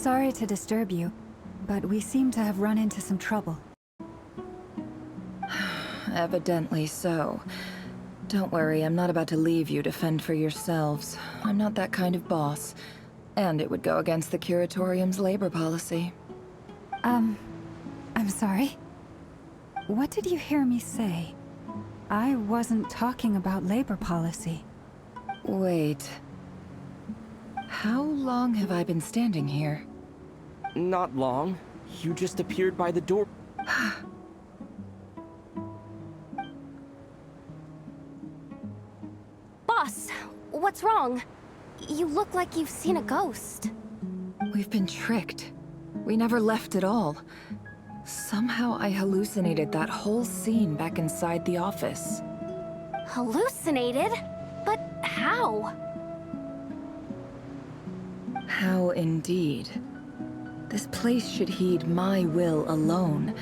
sorry to disturb you, but we seem to have run into some trouble. Evidently so. Don't worry, I'm not about to leave you to fend for yourselves. I'm not that kind of boss. And it would go against the Curatorium's labor policy. I'm sorry? What did you hear me say? I wasn't talking about labor policy. Wait. How long have I been standing here? Not long. You just appeared by the door. Boss, what's wrong? You look like you've seen a ghost. We've been tricked. We never left at all. Somehow I hallucinated that whole scene back inside the office. Hallucinated? But how? How indeed. This place should heed my will alone.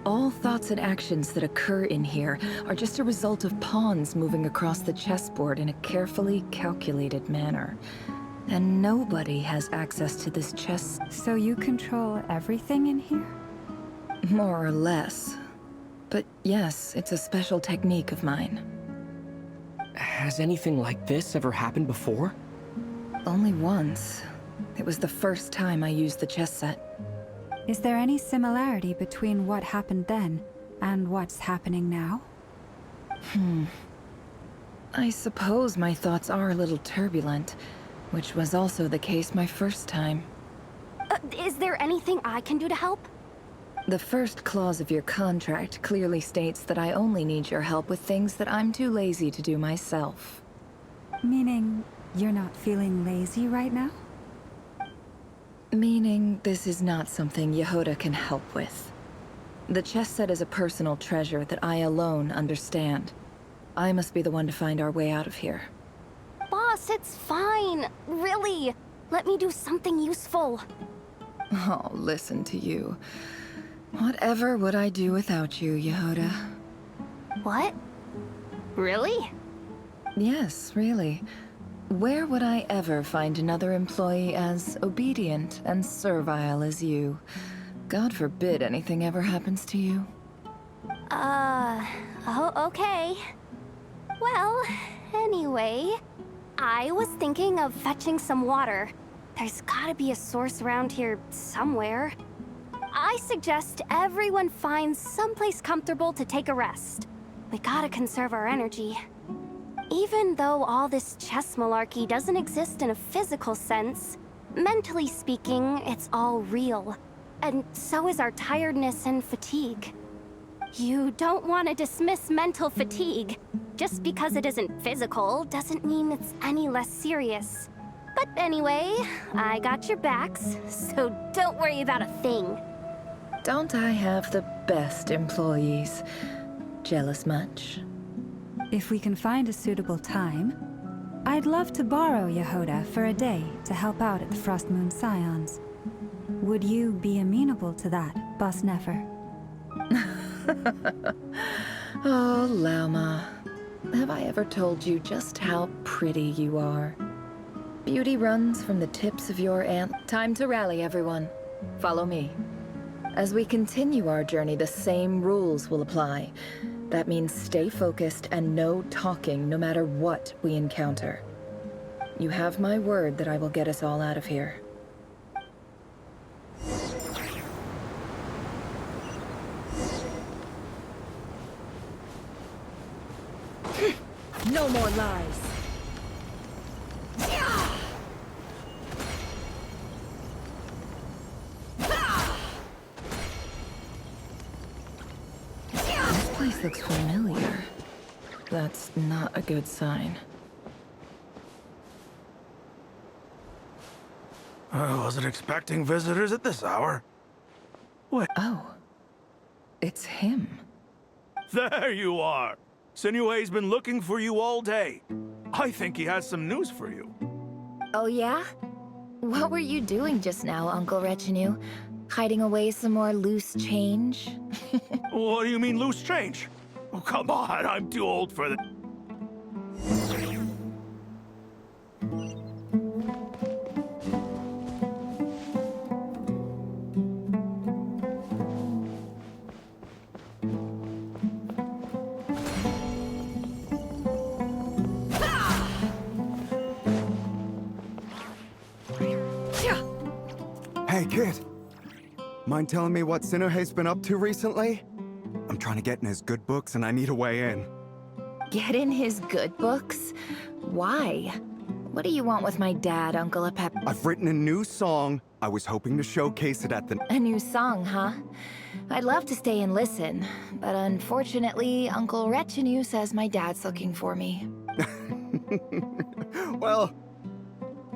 All thoughts and actions that occur in here are just a result of pawns moving across the chessboard in a carefully calculated manner. And nobody has access to this chess. So you control everything in here? More or less. But yes, it's a special technique of mine. Has anything like this ever happened before? Only once. It was the first time I used the chess set. Is there any similarity between what happened then and what's happening now? I suppose my thoughts are a little turbulent, which was also the case my first time. Is there anything I can do to help? The first clause of your contract clearly states that I only need your help with things that I'm too lazy to do myself. Meaning, you're not feeling lazy right now? Meaning, this is not something Yehoda can help with. The chess set is a personal treasure that I alone understand. I must be the one to find our way out of here. Boss, it's fine. Really. Let me do something useful. Oh, listen to you. Whatever would I do without you, Yehoda? What? Really? Yes, really. Where would I ever find another employee as obedient and servile as you? God forbid anything ever happens to you. Oh, okay. Well, anyway, I was thinking of fetching some water. There's gotta be a source around here somewhere. I suggest everyone finds someplace comfortable to take a rest. We gotta conserve our energy. Even though all this chess malarkey doesn't exist in a physical sense, mentally speaking, it's all real. And so is our tiredness and fatigue. You don't want to dismiss mental fatigue. Just because it isn't physical doesn't mean it's any less serious. But anyway, I got your backs, so don't worry about a thing. Don't I have the best employees? Jealous much? If we can find a suitable time, I'd love to borrow Yehoda for a day to help out at the Frost Moon Scions. Would you be amenable to that, Boss Nefer? Oh, Lauma. Have I ever told you just how pretty you are? Beauty runs from the tips of your Time to rally, everyone. Follow me. As we continue our journey, the same rules will apply. That means stay focused and no talking no matter what we encounter. You have my word that I will get us all out of here. No more lies. This place looks familiar. That's not a good sign. I wasn't expecting visitors at this hour. Oh. It's him. There you are! Sinue's been looking for you all day. I think he has some news for you. Oh yeah? What were you doing just now, Uncle Retinue? Hiding away some more loose change? What do you mean, loose change? Oh, come on, I'm too old for that. Kid, mind telling me what Sinnohe's been up to recently? I'm trying to get in his good books and I need a way in. Get in his good books? Why? What do you want with my dad, Uncle Apep? I've written a new song. I was hoping to showcase it at the... A new song, huh? I'd love to stay and listen, but unfortunately, Uncle Retinue says my dad's looking for me. Well,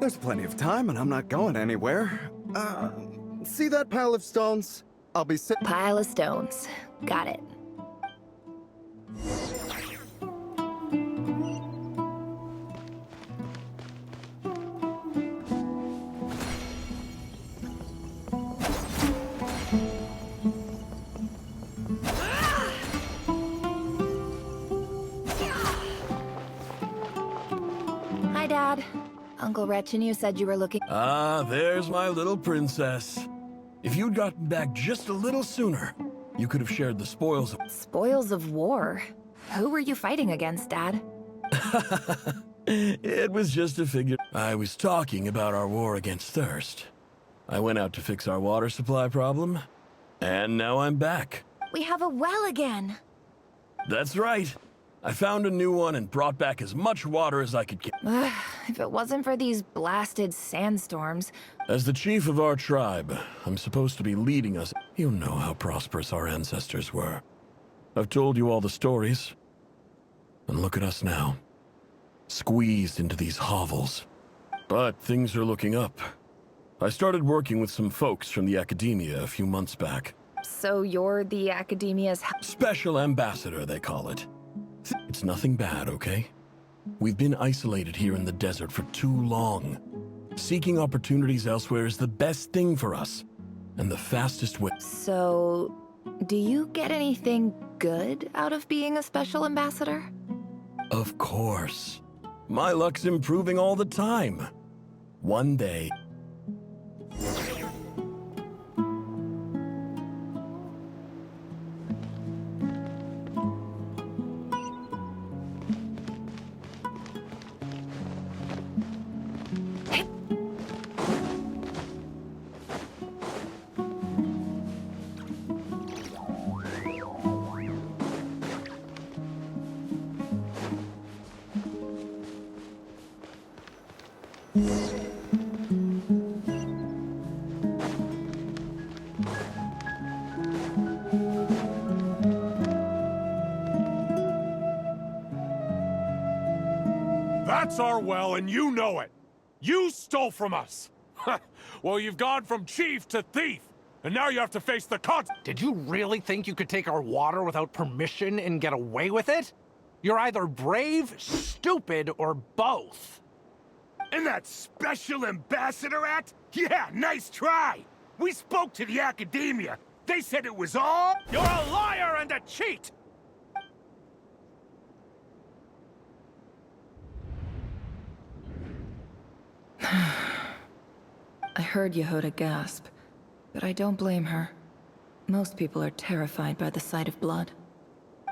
there's plenty of time and I'm not going anywhere. See that pile of stones? I'll be sit- Pile of stones. Got it. Hi, Dad. Uncle Retinue said you were looking- Ah, there's my little princess. If you'd gotten back just a little sooner, you could have shared the spoils of... Spoils of war? Who were you fighting against, Dad? It was just a figure. I was talking about our war against thirst. I went out to fix our water supply problem, and now I'm back. We have a well again! That's right. I found a new one and brought back as much water as I could get. If it wasn't for these blasted sandstorms... As the chief of our tribe, I'm supposed to be leading us. You know how prosperous our ancestors were. I've told you all the stories. And look at us now. Squeezed into these hovels. But things are looking up. I started working with some folks from the academia a few months back. So you're the academia's... Special ambassador, they call it. It's nothing bad, okay? We've been isolated here in the desert for too long. Seeking opportunities elsewhere is the best thing for us, and the fastest way. So, do you get anything good out of being a special ambassador? Of course. My luck's improving all the time. One day... That's our well, and you know it. You stole from us. Well, you've gone from chief to thief, and now you have to face the Did you really think you could take our water without permission and get away with it? You're either brave, stupid, or both. And that special ambassador act? Yeah, nice try. We spoke to the academia. They said it was all... You're a liar and a cheat! I heard Yehoda gasp, but I don't blame her. Most people are terrified by the sight of blood.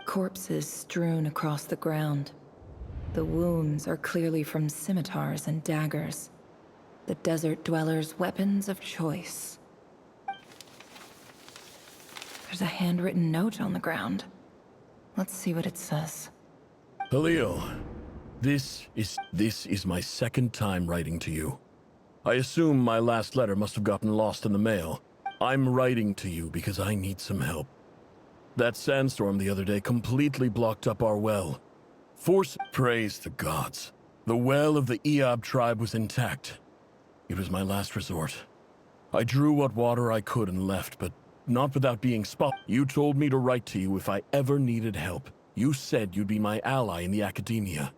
Corpses strewn across the ground. The wounds are clearly from scimitars and daggers. The desert dwellers' weapons of choice. There's a handwritten note on the ground. Let's see what it says. Halil, this is my second time writing to you. I assume my last letter must have gotten lost in the mail. I'm writing to you because I need some help. That sandstorm the other day completely blocked up our well. Praise the gods. The well of the Eob tribe was intact. It was my last resort. I drew what water I could and left, but not without being spotted. You told me to write to you if I ever needed help. You said you'd be my ally in the academia.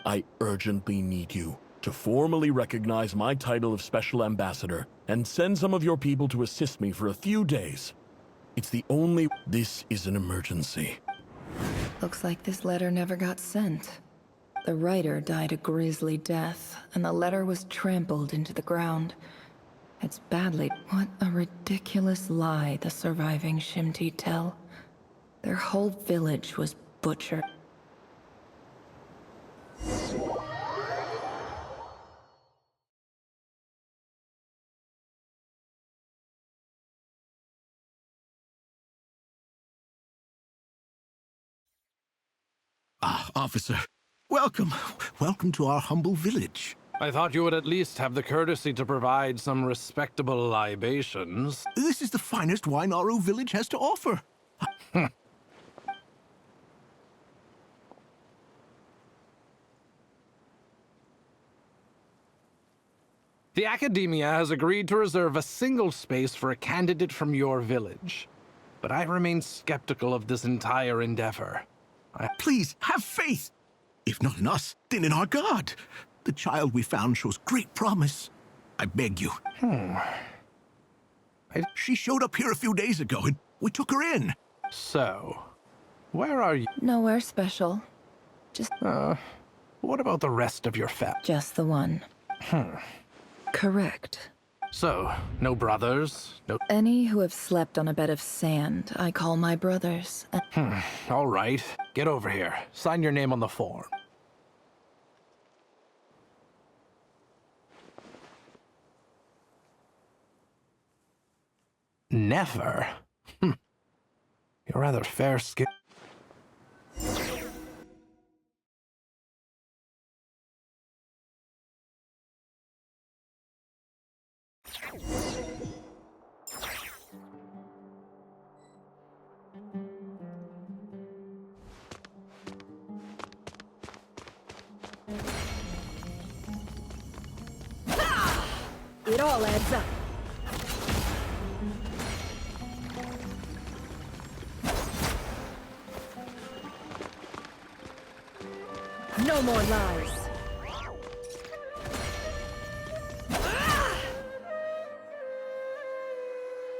I urgently need you to formally recognize my title of Special Ambassador and send some of your people to assist me for a few days. It's the only... This is an emergency. Looks like this letter never got sent. The writer died a grisly death, and the letter was trampled into the ground. It's badly... What a ridiculous lie the surviving Shimti tell. Their whole village was butchered. officer. Welcome. Welcome to our humble village. I thought you would at least have the courtesy to provide some respectable libations. This is the finest wine Aru village has to offer. The Academia has agreed to reserve a single space for a candidate from your village. But I remain skeptical of this entire endeavor. Please, have faith. If not in us, then in our god. The child we found shows great promise. I beg you. She showed up here a few days ago, and we took her in. So, where are you? Nowhere special. Just... What about the rest of your family? just the one. Correct. So, no brothers? No... Any who have slept on a bed of sand, I call my brothers. All right. Get over here. Sign your name on the form. Never? You're rather fair-skinned. It all adds up. No more lies.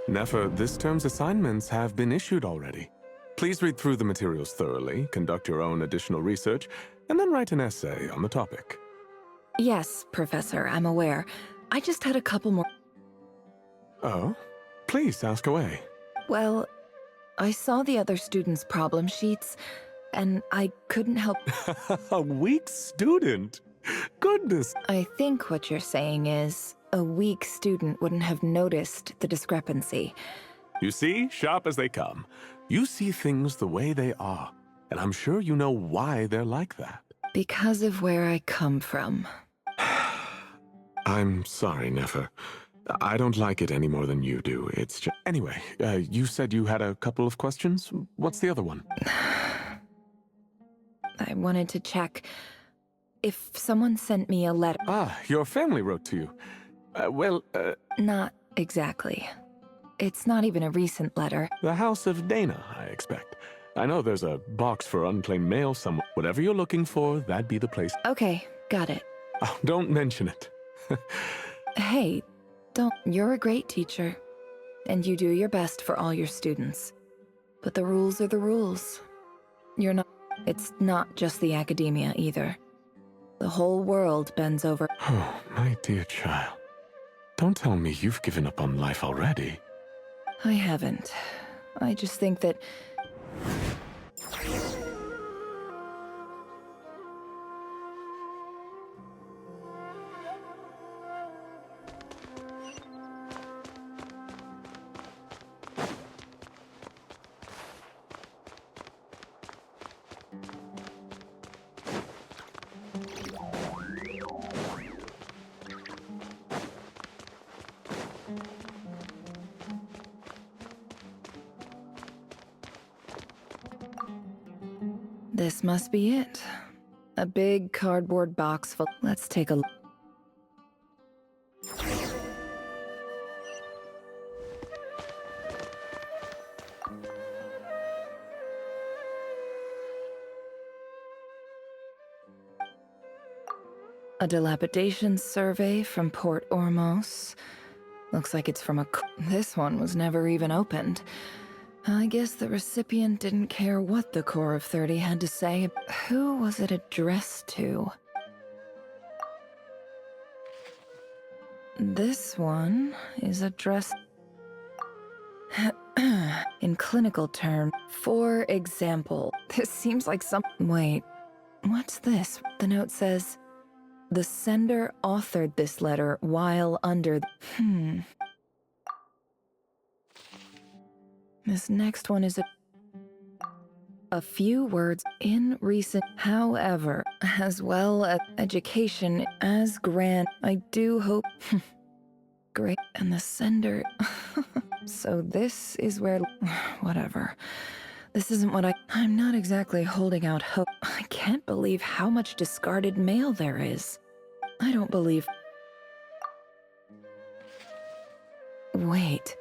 Nefer, this term's assignments have been issued already. Please read through the materials thoroughly, conduct your own additional research, and then write an essay on the topic. Yes, Professor, I'm aware. I just had a couple more... Oh? Please, ask away. Well, I saw the other students' problem sheets, and I couldn't help... A weak student? Goodness. I think what you're saying is, a weak student wouldn't have noticed the discrepancy. You see, sharp as they come. You see things the way they are, and I'm sure you know why they're like that. Because of where I come from. I'm sorry, Nefer. I don't like it any more than you do. It's just... Anyway, you said you had a couple of questions? What's the other one? I wanted to check if someone sent me a letter. Ah, your family wrote to you. Not exactly. It's not even a recent letter. The House of Dana, I expect. I know there's a box for unclaimed mail somewhere. Whatever you're looking for, that'd be the place. Okay, got it. Oh, don't mention it. Hey, don't. You're a great teacher, and you do your best for all your students. But the rules are the rules. You're not... It's not just the academia, either. The whole world bends over... Oh, my dear child. Don't tell me you've given up on life already. I haven't. I just think that... This must be it. A big cardboard box full... Let's take a look. A dilapidation survey from Port Ormos. Looks like it's from a... This one was never even opened. I guess the recipient didn't care what the Core of 30 had to say. Who was it addressed to? This one is addressed... in clinical terms. For example, this seems like some... Wait, what's this? The note says, the sender authored this letter while under... This next one is a... A few words in recent, however, as well as education as grand. I do hope. Great. And the sender. So this is where. Whatever. This isn't what I'm not exactly holding out hope. I can't believe how much discarded mail there is. I don't believe. Wait.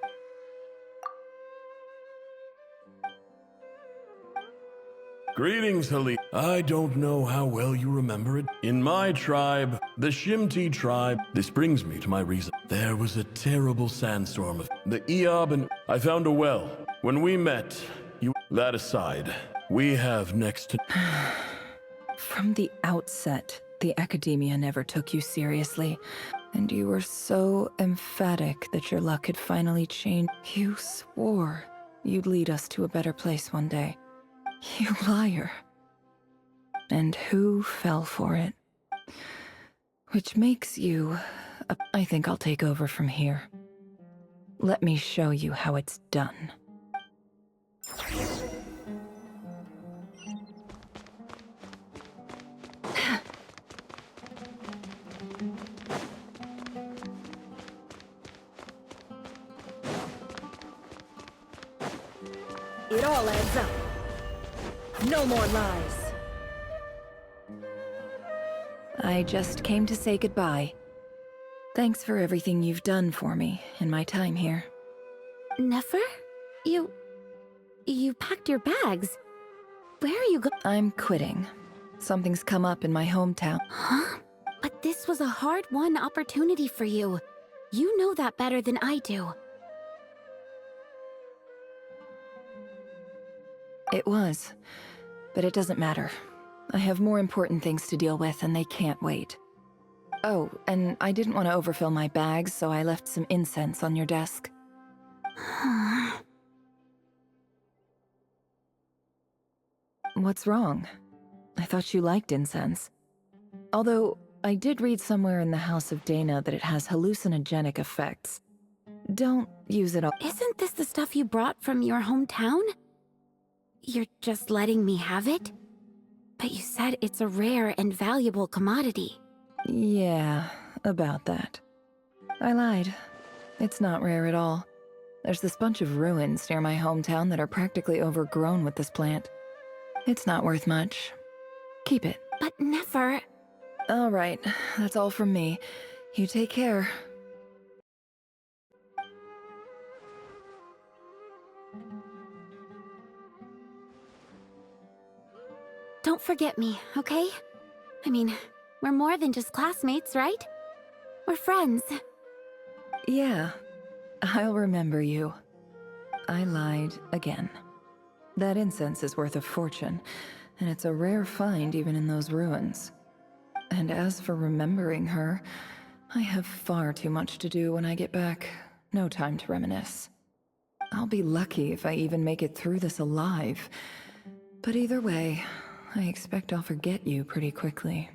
Greetings, Hali. I don't know how well you remember it. In my tribe, the Shimti tribe, this brings me to my reason. There was a terrible sandstorm of the Eob, and I found a well. When we met, you. That aside, we have next to. From the outset, the academia never took you seriously. And you were so emphatic that your luck had finally changed. You swore you'd lead us to a better place one day. You liar. And who fell for it? Which makes you... I think I'll take over from here. Let me show you how it's done. It all adds up. No more lies. I just came to say goodbye. Thanks for everything you've done for me in my time here. Nefer? You packed your bags. Where are you going? I'm quitting. Something's come up in my hometown. Huh? But this was a hard-won opportunity for you. You know that better than I do. It was. But it doesn't matter. I have more important things to deal with, and they can't wait. Oh, and I didn't want to overfill my bags, so I left some incense on your desk. What's wrong? I thought you liked incense. Although, I did read somewhere in the House of Dana that it has hallucinogenic effects. Don't use it all. Isn't this the stuff you brought from your hometown? You're just letting me have it? But you said it's a rare and valuable commodity. Yeah, about that. I lied. It's not rare at all. There's this bunch of ruins near my hometown that are practically overgrown with this plant. It's not worth much. Keep it. But Nefer... All right, that's all from me. You take care. Don't forget me, okay? I mean, we're more than just classmates, right? We're friends. Yeah, I'll remember you. I lied again. That incense is worth a fortune, and it's a rare find even in those ruins. And as for remembering her, I have far too much to do when I get back. No time to reminisce. I'll be lucky if I even make it through this alive. But either way, I expect I'll forget you pretty quickly.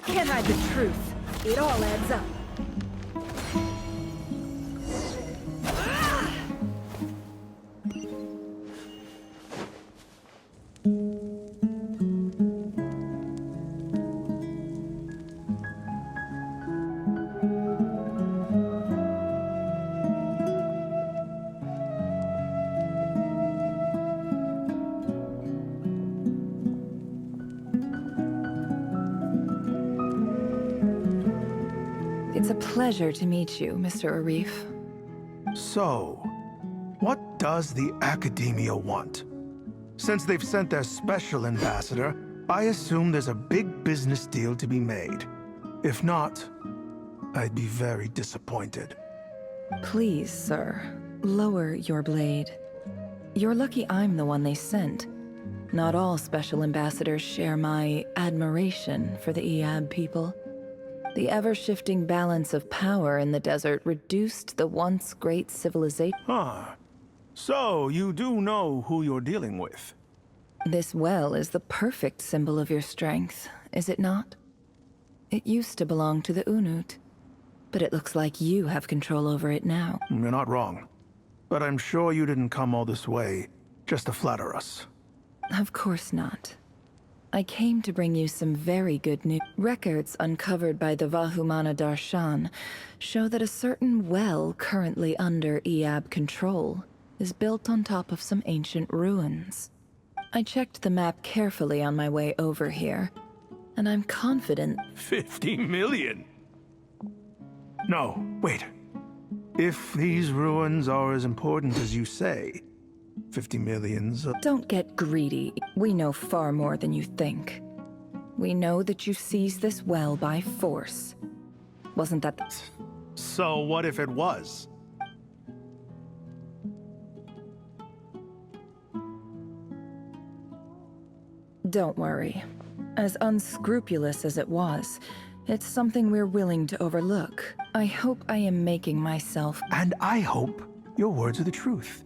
Can't hide the truth. It all adds up. It's a pleasure to meet you, Mr. Arif. So, what does the Academia want? Since they've sent their special ambassador, I assume there's a big business deal to be made. If not, I'd be very disappointed. Please, sir, lower your blade. You're lucky I'm the one they sent. Not all special ambassadors share my admiration for the Eab people. The ever-shifting balance of power in the desert reduced the once great civilization. Huh. So, you do know who you're dealing with? This well is the perfect symbol of your strength, is it not? It used to belong to the Unut, but it looks like you have control over it now. You're not wrong. But I'm sure you didn't come all this way just to flatter us. Of course not. I came to bring you some very good news. Records uncovered by the Vahumana Darshan show that a certain well currently under Eab control is built on top of some ancient ruins. I checked the map carefully on my way over here, and I'm confident... 50 million? No, wait. If these ruins are as important as you say, 50 millions... Don't get greedy. We know far more than you think. We know that you seized this well by force. Wasn't that... So what if it was? Don't worry. As unscrupulous as it was, it's something we're willing to overlook. I hope I am making myself... And I hope your words are the truth.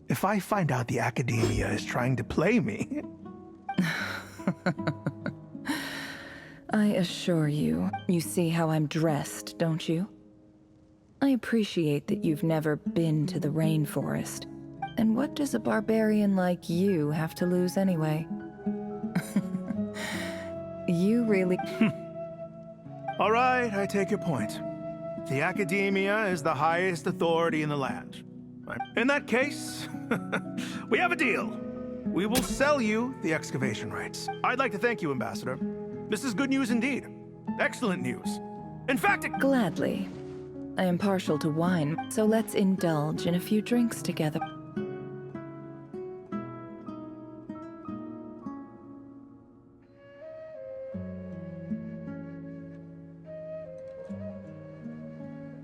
If I find out the Academia is trying to play me... I assure you, you see how I'm dressed, don't you? I appreciate that you've never been to the rainforest. And what does a barbarian like you have to lose anyway? You really... All right, I take your point. The Academia is the highest authority in the land. In that case, we have a deal. We will sell you the excavation rights. I'd like to thank you, Ambassador. This is good news indeed. Excellent news. In fact, Gladly. I am partial to wine, so let's indulge in a few drinks together.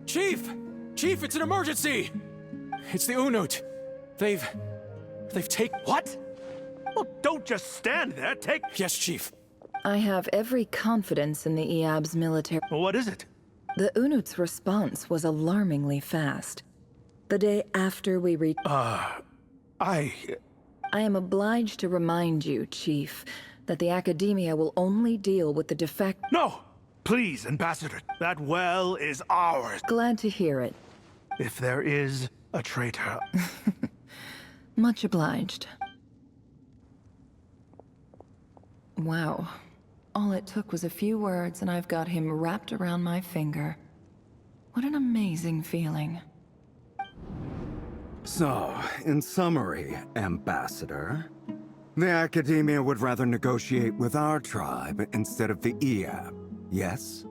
Chief! Chief, it's an emergency! It's the Unut. They've taken... What? Well, don't just stand there. Take... Yes, Chief. I have every confidence in the Eab's military... Well, what is it? The Unut's response was alarmingly fast. The day after we reached... I am obliged to remind you, Chief, that the Academia will only deal with the defect... No! Please, Ambassador. That well is ours. Glad to hear it. If there is a traitor... Much obliged. Wow. All it took was a few words and I've got him wrapped around my finger. What an amazing feeling. So, in summary, Ambassador, the Academia would rather negotiate with our tribe instead of the Eab, yes?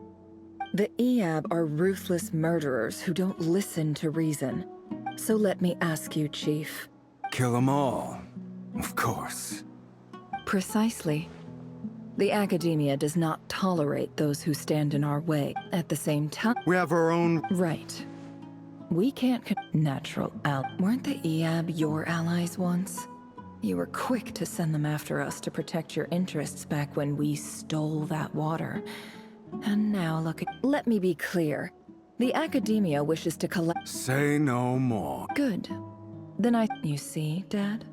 The Eab are ruthless murderers who don't listen to reason. So let me ask you, Chief. Kill them all, of course. Precisely. The Academia does not tolerate those who stand in our way. At the same time... We have our own... Right. We can't... Natural Weren't the Eab your allies once? You were quick to send them after us to protect your interests back when we stole that water. And now look at... Let me be clear. The Academia wishes to collect... Say no more. Good. Then You see, Dad?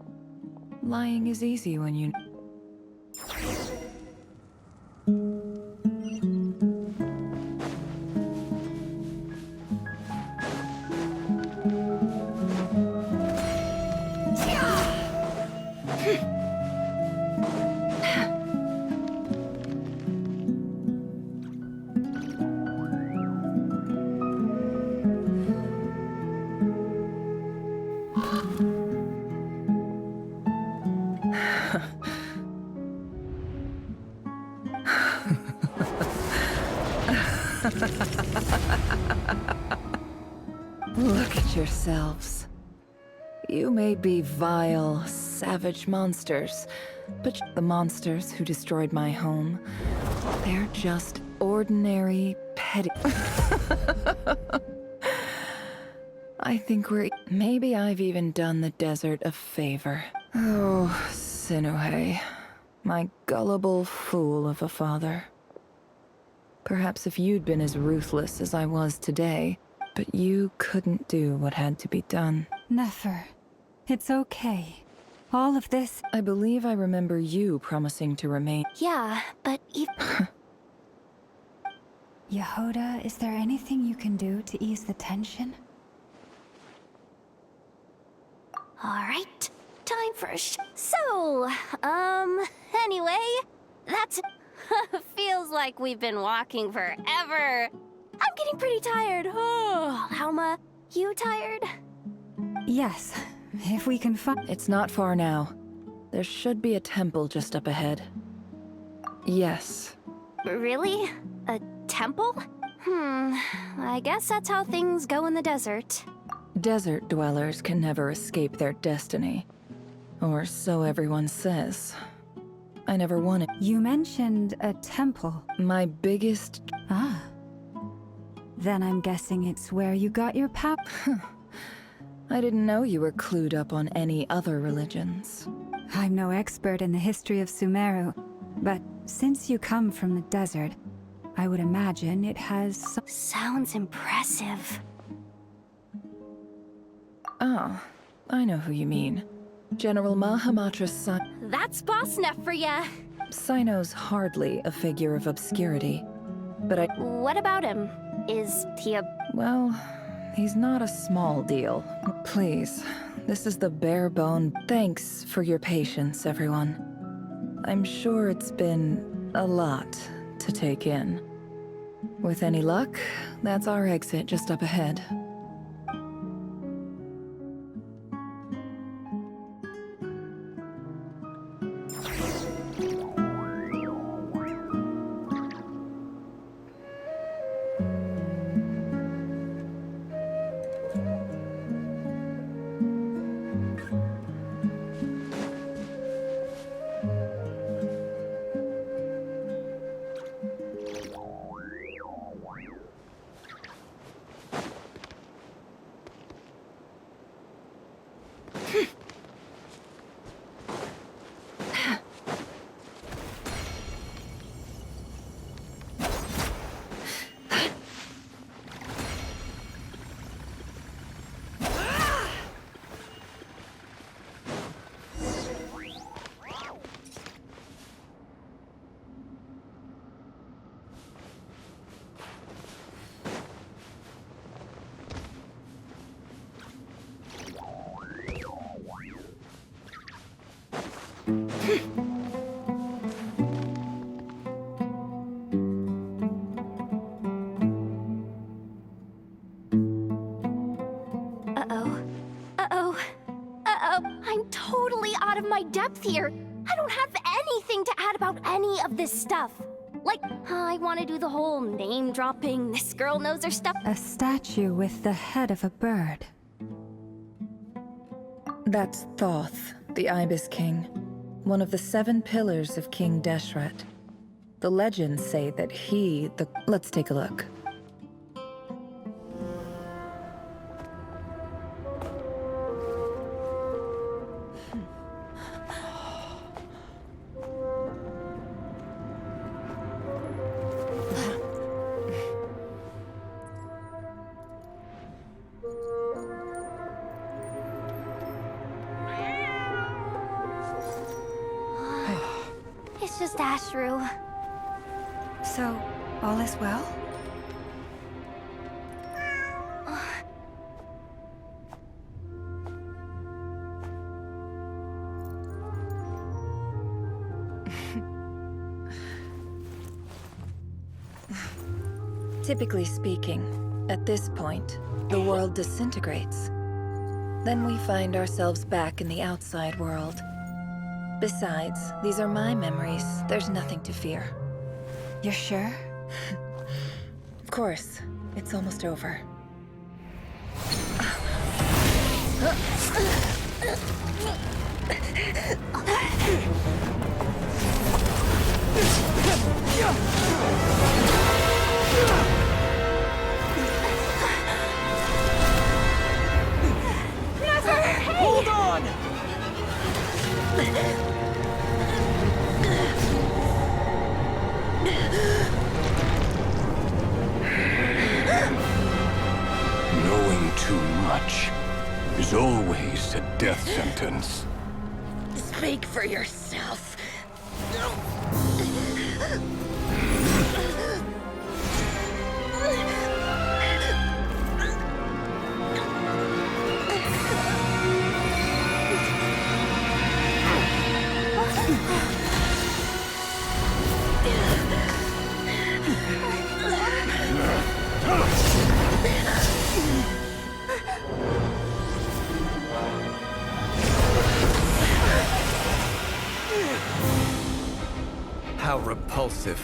Lying is easy when you... Look at yourselves. You may be vile, savage monsters, but the monsters who destroyed my home, they're just ordinary, petty... I think maybe I've even done the desert a favor. Oh, Sinuhe, my gullible fool of a father. Perhaps if you'd been as ruthless as I was today, but you couldn't do what had to be done. Nefer, it's okay. All of this... I believe I remember you promising to remain. Yeah, but Yehoda, is there anything you can do to ease the tension? Alright, time for a So, anyway, that's... feels like we've been walking forever. I'm getting pretty tired. Oh, Lauma, you tired? Yes, if we can find... It's not far now. There should be a temple just up ahead. Yes. Really? A temple? I guess that's how things go in the desert. Desert dwellers can never escape their destiny. Or so everyone says. I never wanted... You mentioned a temple. My biggest... Ah. Then I'm guessing it's where you got your power. I didn't know you were clued up on any other religions. I'm no expert in the history of Sumeru, but since you come from the desert, I would imagine it has... Sounds impressive. Oh, I know who you mean. General Mahamatra's son. That's Boss Neff for ya. Sino's hardly a figure of obscurity, but I... What about him? Is he a... Well, he's not a small deal. Please, this is the bare bone... Thanks for your patience, everyone. I'm sure it's been a lot to take in. With any luck, that's our exit just up ahead. I'm totally out of my depth here. I don't have anything to add about any of this stuff. Like, I want to do the whole name-dropping, this girl knows her stuff. A statue with the head of a bird. That's Thoth, the Ibis King, one of the 7 pillars of King Deshret. The legends say that Let's take a look. It's just Ashru. So, all is well? Typically speaking, at this point, the world disintegrates. Then we find ourselves back in the outside world. Besides, these are my memories. There's nothing to fear. You're sure? Of course. It's almost over. Hold on! Knowing too much is always a death sentence. Speak for yourself. How repulsive.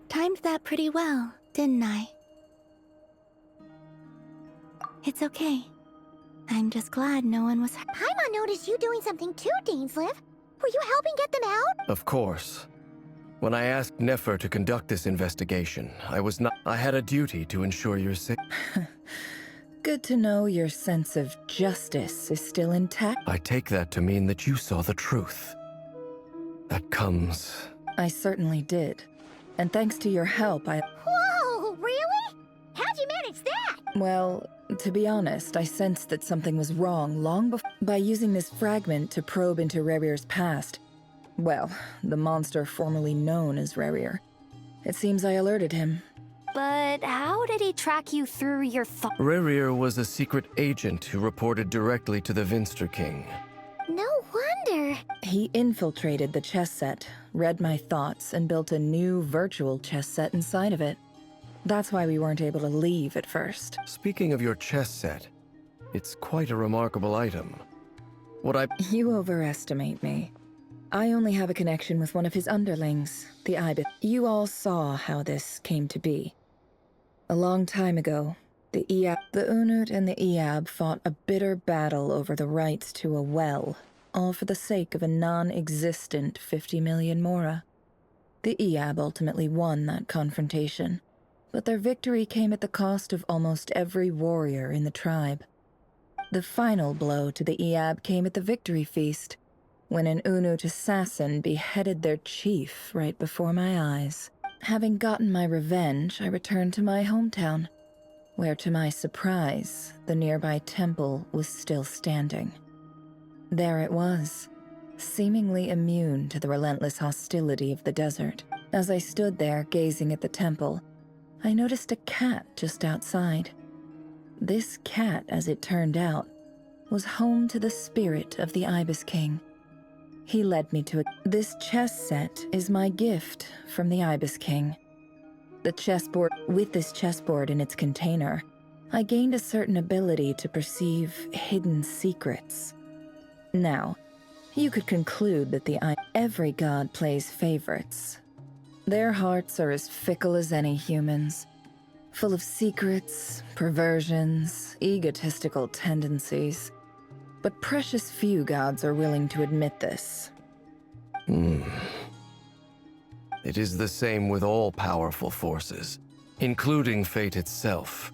Timed that pretty well, didn't I? It's okay. I'm just glad no one was hurt. Paimon noticed you doing something too, Dainsleif. Were you helping get them out? Of course. When I asked Nefer to conduct this investigation, I had a duty to ensure your safety. Good to know your sense of justice is still intact. I take that to mean that you saw the truth. That comes... I certainly did. And thanks to your help, Whoa, really? How'd you manage that? Well, to be honest, I sensed that something was wrong long before. By using this fragment to probe into Rarir's past. Well, the monster formerly known as Rarir. It seems I alerted him. But how did he track you through your thoughts? Rarir was a secret agent who reported directly to the Vinster King. No wonder. He infiltrated the chess set, read my thoughts, and built a new virtual chess set inside of it. That's why we weren't able to leave at first. Speaking of your chess set, it's quite a remarkable item. You overestimate me. I only have a connection with one of his underlings, the Ibis. You all saw how this came to be. A long time ago, the Unut and the Eab fought a bitter battle over the rights to a well, all for the sake of a non-existent 50 million Mora. The Eab ultimately won that confrontation, but their victory came at the cost of almost every warrior in the tribe. The final blow to the Eab came at the victory feast, when an Unut assassin beheaded their chief right before my eyes. Having gotten my revenge, I returned to my hometown, where to my surprise, the nearby temple was still standing. There it was, seemingly immune to the relentless hostility of the desert. As I stood there gazing at the temple, I noticed a cat just outside. This cat, as it turned out, was home to the spirit of the Ibis King. He led me to This chess set is my gift from the Ibis King. With this chessboard in its container, I gained a certain ability to perceive hidden secrets. Now, you could conclude that every god plays favorites. Their hearts are as fickle as any human's, full of secrets, perversions, egotistical tendencies. But precious few gods are willing to admit this. It is the same with all powerful forces, including fate itself.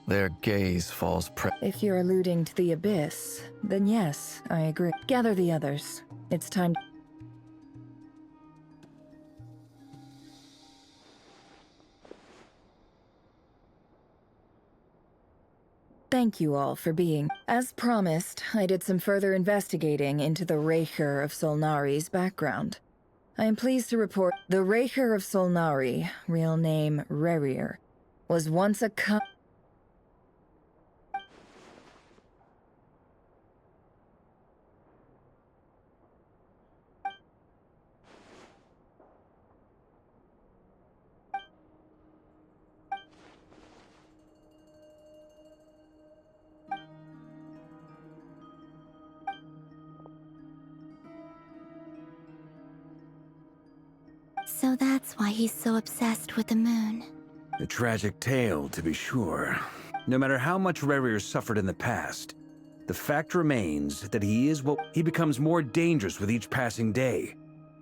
Their gaze falls If you're alluding to the Abyss, then yes, I agree. Gather the others. It's time. Thank you all for being. As promised, I did some further investigating into the racher of Solnari's background. I am pleased to report the racher of Solnari, real name Racher, was once a So that's why he's so obsessed with the moon. A tragic tale, to be sure. No matter how much Racher suffered in the past, the fact remains that he becomes more dangerous with each passing day.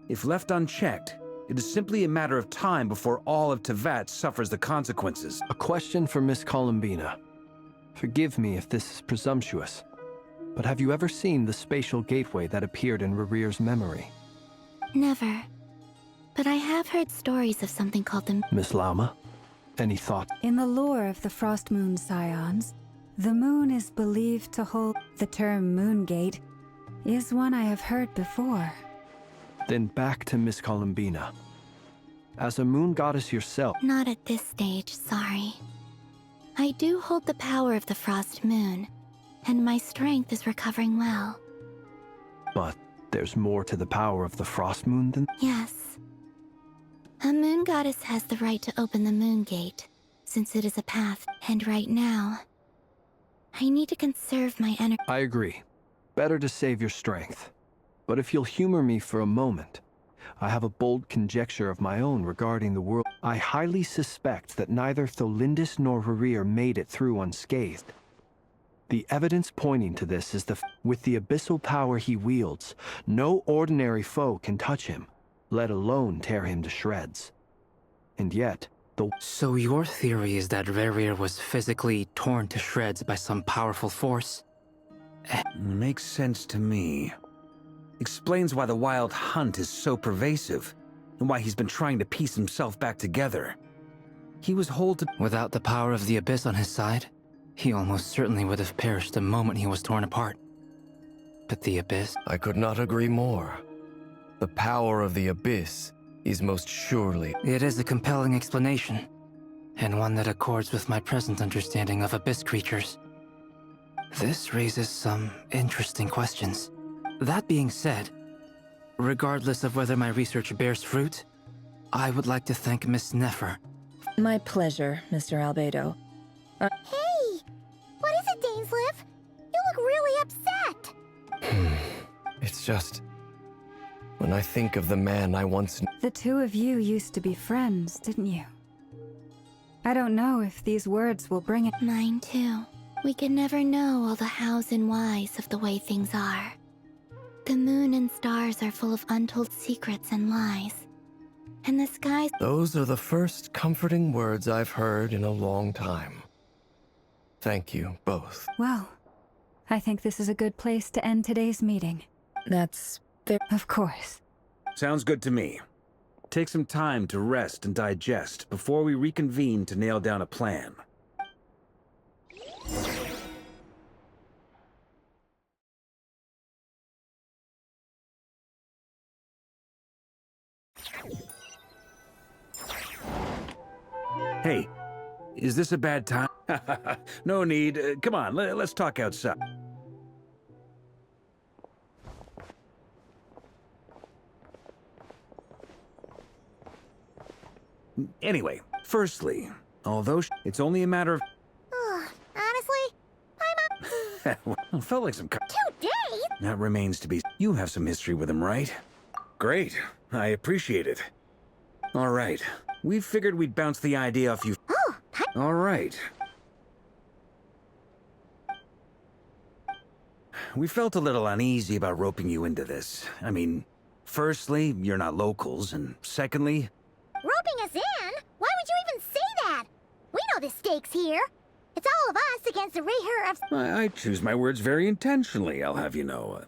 If left unchecked, it is simply a matter of time before all of Teyvat suffers the consequences. A question for Miss Columbina. Forgive me if this is presumptuous, but have you ever seen the spatial gateway that appeared in Rarir's memory? Never. But I have heard stories of something called the... Miss Lauma, any thought? In the lore of the Frost Moon Scions, the moon is believed to hold... The term Moongate is one I have heard before. Then back to Miss Columbina. As a moon goddess yourself... Not at this stage, sorry. I do hold the power of the Frost Moon, and my strength is recovering well. But there's more to the power of the Frost Moon than... Yes. A moon goddess has the right to open the moon gate, since it is a path. And right now, I need to conserve my energy. I agree. Better to save your strength. But if you'll humor me for a moment, I have a bold conjecture of my own regarding the world. I highly suspect that neither Tholindis nor Rarir made it through unscathed. The evidence pointing to this is with the abyssal power he wields, no ordinary foe can touch him, let alone tear him to shreds. And yet, So your theory is that Rarir was physically torn to shreds by some powerful force? Makes sense to me. Explains why the Wild Hunt is so pervasive, and why he's been trying to piece himself back together. He was Without the power of the Abyss on his side, he almost certainly would have perished the moment he was torn apart. But the Abyss... I could not agree more. The power of the Abyss is most surely... It is a compelling explanation, and one that accords with my present understanding of Abyss creatures. This raises some interesting questions. That being said, regardless of whether my research bears fruit, I would like to thank Miss Nefer. My pleasure, Mr. Albedo. Hey! What is it, Dainsleif? You look really upset! It's just... When I think of the man I once... The two of you used to be friends, didn't you? I don't know if these words will bring it. Mine too. We can never know all the hows and whys of the way things are. The moon and stars are full of untold secrets and lies. And the skies... Those are the first comforting words I've heard in a long time. Thank you, both. Well, I think this is a good place to end today's meeting. That's... Of course. Sounds good to me. Take some time to rest and digest before we reconvene to nail down a plan. Hey, is this a bad time? No need. Come on, let's talk outside. Anyway, firstly, although it's only a matter of... Honestly, Well, felt like some... 2 days? That remains to be... You have some history with him, right? Great. I appreciate it. All right. We figured we'd bounce the idea off you. All right. We felt a little uneasy about roping you into this. I mean, Firstly, you're not locals, and secondly... Roping us in? Why would you even say that? We know the stakes here. It's all of us against the racher of... I choose my words very intentionally, I'll have you know.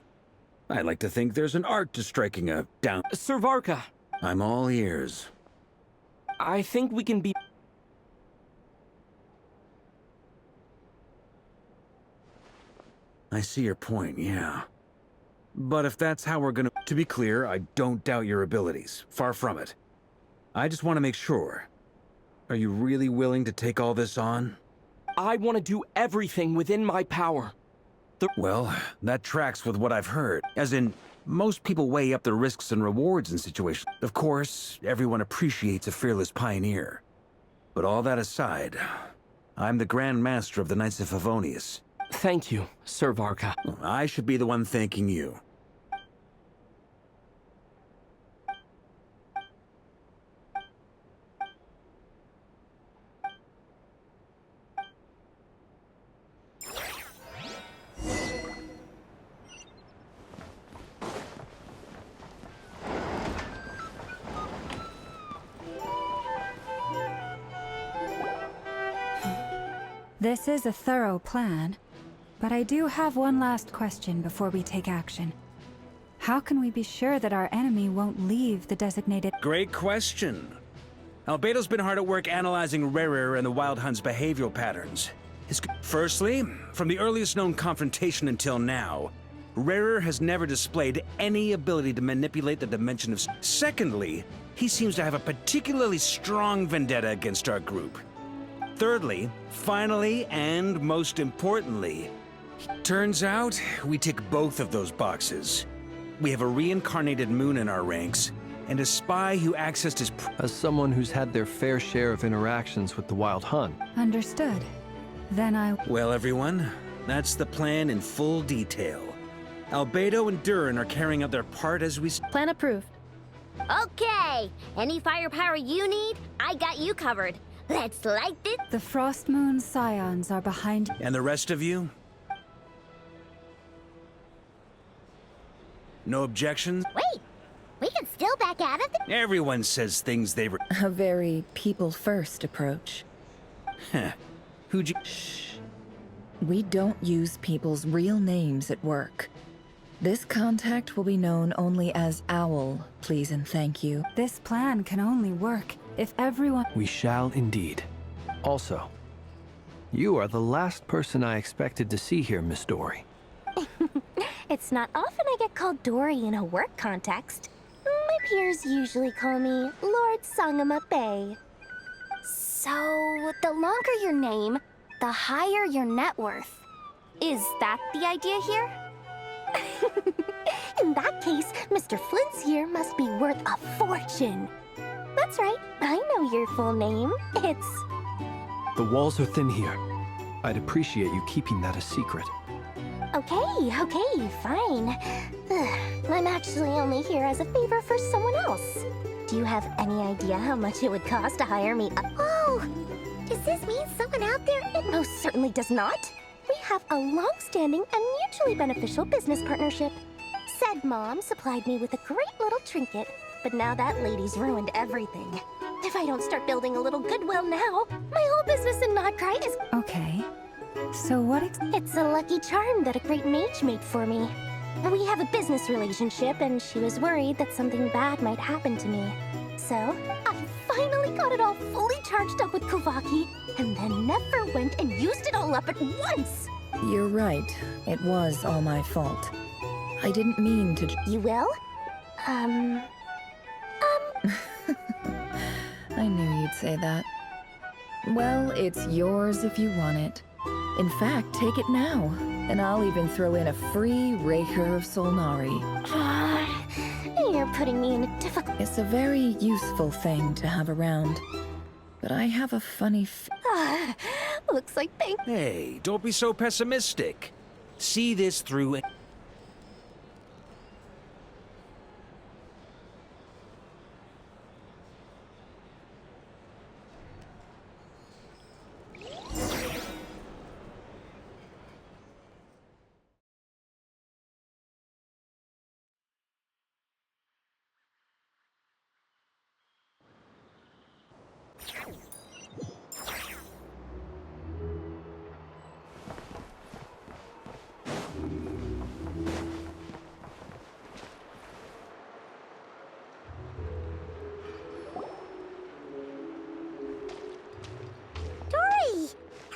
I like to think there's an art to striking a down... Sir Varka. I'm all ears. I think we can be... I see your point, yeah. But if that's how we're gonna... To be clear, I don't doubt your abilities. Far from it. I just want to make sure. Are you really willing to take all this on? I want to do everything within my power. Well, that tracks with what I've heard. As in, most people weigh up the risks and rewards in situations. Of course, everyone appreciates a fearless pioneer. But all that aside, I'm the Grand Master of the Knights of Favonius. Thank you, Sir Varka. I should be the one thanking you. This is a thorough plan, but I do have one last question before we take action. How can we be sure that our enemy won't leave the designated... Great question. Albedo's been hard at work analyzing rarer and the Wild Hunt's behavioral patterns. Firstly, from the earliest known confrontation until now, rarer has never displayed any ability to manipulate the dimension of... Secondly, he seems to have a particularly strong vendetta against our group. Thirdly, finally, and most importantly, turns out we tick both of those boxes. We have a reincarnated moon in our ranks, and a spy who accessed his... As someone who's had their fair share of interactions with the Wild Hunt. Understood. Then I... Well, everyone, that's the plan in full detail. Albedo and Durin are carrying out their part as we... Plan approved. Okay! Any firepower you need, I got you covered. Let's light this... The Frostmoon Scions are behind... And the rest of you? No objections? Wait! We can still back out of the... Everyone says things they... A very people-first approach. Heh. Who'd you... Shh. We don't use people's real names at work. This contact will be known only as Owl, please and thank you. This plan can only work if everyone... We shall indeed. Also, you are the last person I expected to see here, Miss Dory. It's not often I get called Dory in a work context. My peers usually call me Lord Sangama Bay. So, the longer your name, the higher your net worth. Is that the idea here? In that case, Mr. Flint's here must be worth a fortune. That's right, I know your full name. It's... The walls are thin here. I'd appreciate you keeping that a secret. Okay, fine. I'm actually only here as a favor for someone else. Do you have any idea how much it would cost to hire me? Oh! Does this mean someone out there... It most certainly does not. We have a long-standing and mutually beneficial business partnership. Said mom supplied me with a great little trinket, but now that lady's ruined everything. If I don't start building a little goodwill now, my whole business in Nodcry is... Okay. So what It's a lucky charm that a great mage made for me. We have a business relationship, and she was worried that something bad might happen to me. So, I finally got it all fully charged up with Kovaki, and then never went and used it all up at once! You're right. It was all my fault. I didn't mean to... You will? I knew you'd say that. Well, it's yours if you want it. In fact, take it now, and I'll even throw in a free racher of Solnari. You're putting me in a difficult... It's a very useful thing to have around. But I have a funny looks like thank... Hey, don't be so pessimistic. See this through and...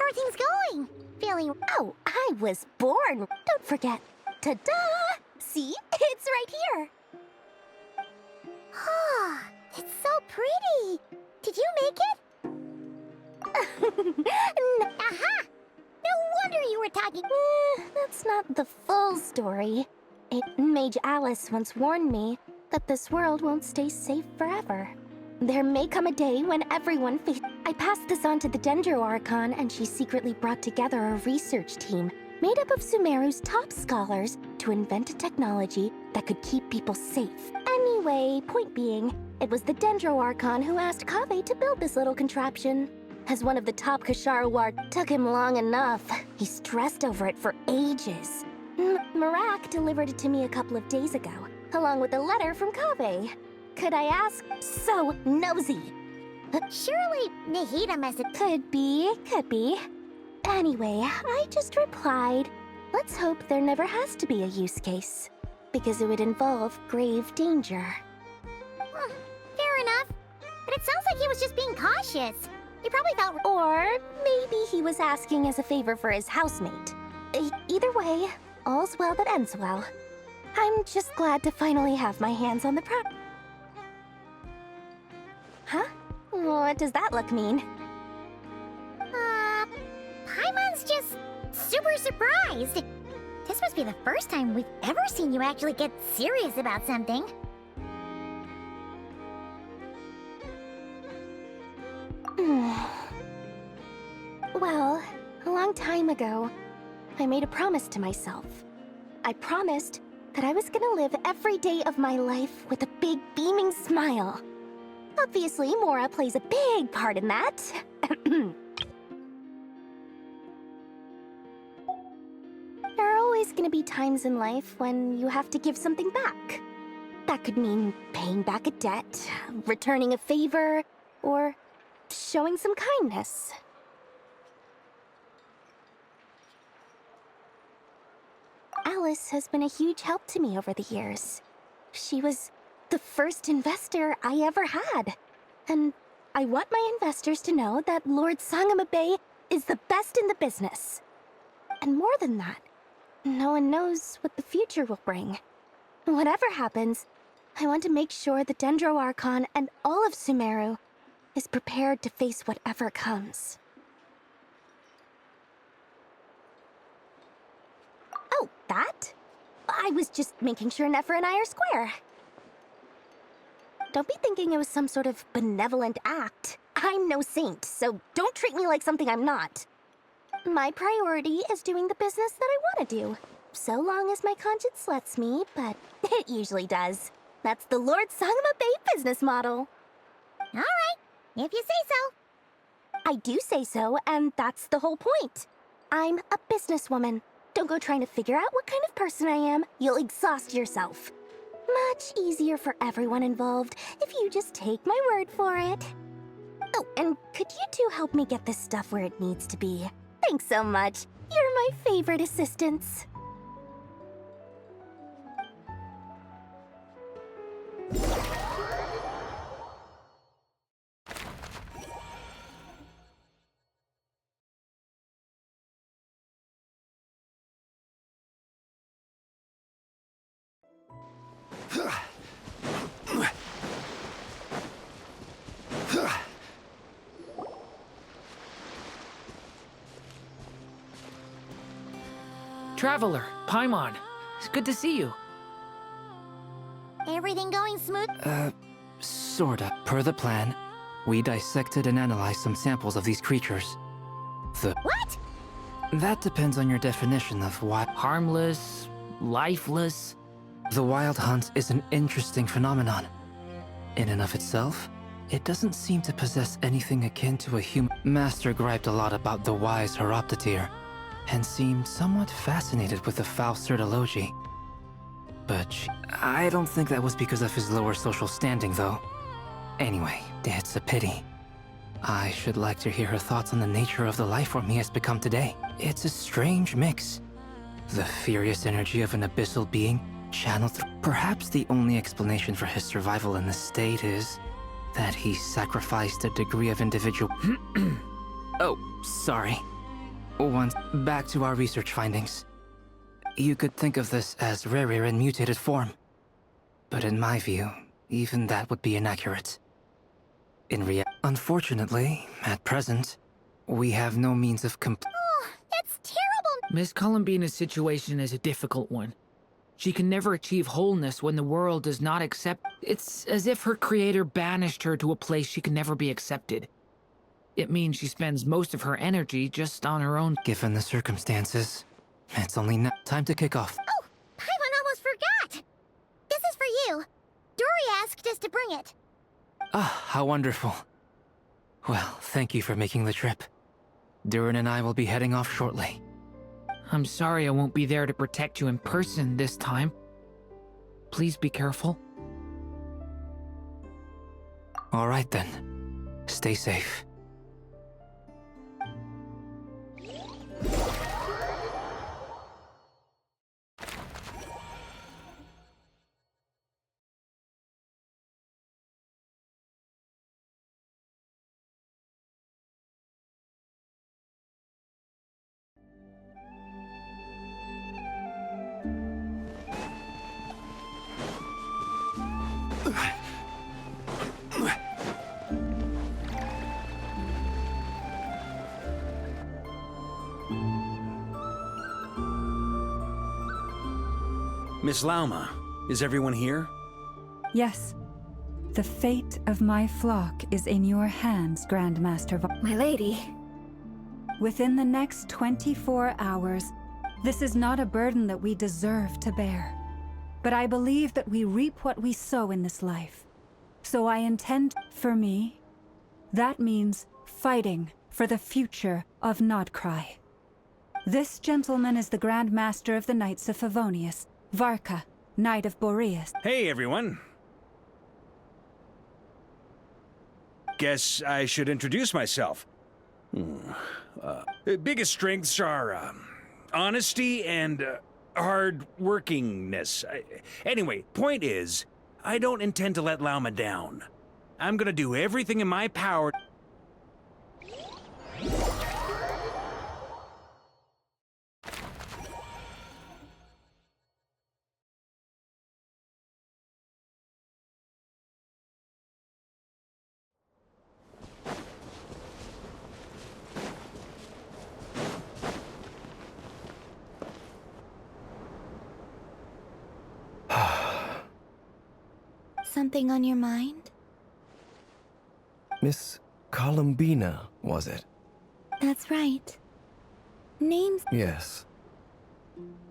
How are things going? Feeling... Oh, I was born. Don't forget. Ta-da! See? It's right here. Ah, it's so pretty. Did you make it? Aha! No wonder you were talking. That's not the full story. Mage Alice once warned me that this world won't stay safe forever. There may come a day when everyone I passed this on to the Dendro Archon, and she secretly brought together a research team made up of Sumeru's top scholars to invent a technology that could keep people safe. Anyway, point being, it was the Dendro Archon who asked Kaveh to build this little contraption. As one of the top Kashara Ward, took him long enough. He stressed over it for ages. Marak delivered it to me a couple of days ago, along with a letter from Kaveh. Could I ask? So nosy. Surely Nahida must have... Could be. Anyway, I just replied, let's hope there never has to be a use case, because it would involve grave danger. Fair enough. But it sounds like he was just being cautious. He probably thought... Or maybe he was asking as a favor for his housemate. Either way, all's well that ends well. I'm just glad to finally have my hands on the Huh? What does that look mean? Paimon's just super surprised. This must be the first time we've ever seen you actually get serious about something. Well, a long time ago, I made a promise to myself. I promised that I was gonna live every day of my life with a big beaming smile. Obviously, Mora plays a big part in that. There are always gonna be times in life when you have to give something back. That could mean paying back a debt, returning a favor, or showing some kindness. Alice has been a huge help to me over the years. She was the first investor I ever had. And I want my investors to know that Lord Sangamabe is the best in the business. And more than that, no one knows what the future will bring. Whatever happens, I want to make sure the Dendro Archon and all of Sumeru is prepared to face whatever comes. Oh, that? I was just making sure Nefer and I are square. Don't be thinking it was some sort of benevolent act. I'm no saint, so don't treat me like something I'm not. My priority is doing the business that I want to do. So long as my conscience lets me, but it usually does. That's the Lord Sangamabe business model. Alright, if you say so. I do say so, and that's the whole point. I'm a businesswoman. Don't go trying to figure out what kind of person I am. You'll exhaust yourself. Much easier for everyone involved if you just take my word for it. Oh, and could you two help me get this stuff where it needs to be? Thanks so much. You're my favorite assistants. Traveler, Paimon. It's good to see you. Everything going smooth? Sorta. Per the plan, we dissected and analyzed some samples of these creatures. What? That depends on your definition of what... Harmless, lifeless. The Wild Hunt is an interesting phenomenon. In and of itself, it doesn't seem to possess anything akin to a human. Master griped a lot about the wise Horoptotire, and seemed somewhat fascinated with the foul Certology. But I don't think that was because of his lower social standing, though. Anyway, it's a pity. I should like to hear her thoughts on the nature of the life form he has become today. It's a strange mix. The furious energy of an abyssal being channeled through... Perhaps the only explanation for his survival in this state is that he sacrificed a degree of individual... Oh, sorry. Once back to our research findings. You could think of this as rarer in mutated form. But in my view, even that would be inaccurate. Unfortunately, at present, we have no means of Oh, that's terrible! Miss Columbina's situation is a difficult one. She can never achieve wholeness when the world does not accept. It's as if her creator banished her to a place she can never be accepted. It means she spends most of her energy just on her own. Given the circumstances, it's only now time to kick off. Oh, Paimon almost forgot! This is for you. Dory asked us to bring it. Ah, how wonderful. Well, thank you for making the trip. Durin and I will be heading off shortly. I'm sorry I won't be there to protect you in person this time. Please be careful. All right then. Stay safe. Miss Lauma, is everyone here? Yes. The fate of my flock is in your hands, Grandmaster My lady. Within the next 24 hours, this is not a burden that we deserve to bear. But I believe that we reap what we sow in this life. So I intend, for me, that means fighting for the future of Nodcry. This gentleman is the Grand Master of the Knights of Favonius, Varka, Knight of Boreas. Hey, everyone. Guess I should introduce myself. Biggest strengths are honesty and hard-workingness. Anyway, point is, I don't intend to let Lauma down. I'm gonna do everything in my power. Something on your mind? Miss Columbina, was it? That's right. Names? Yes.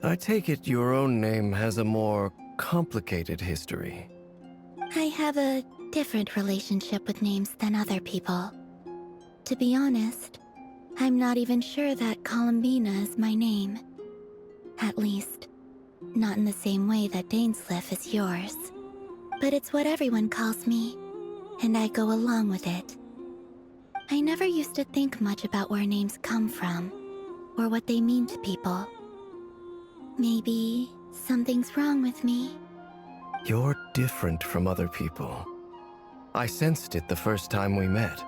I take it your own name has a more complicated history. I have a different relationship with names than other people. To be honest, I'm not even sure that Columbina is my name. At least, not in the same way that Dainsleif is yours. But it's what everyone calls me, and I go along with it. I never used to think much about where names come from, or what they mean to people. Maybe something's wrong with me. You're different from other people. I sensed it the first time we met.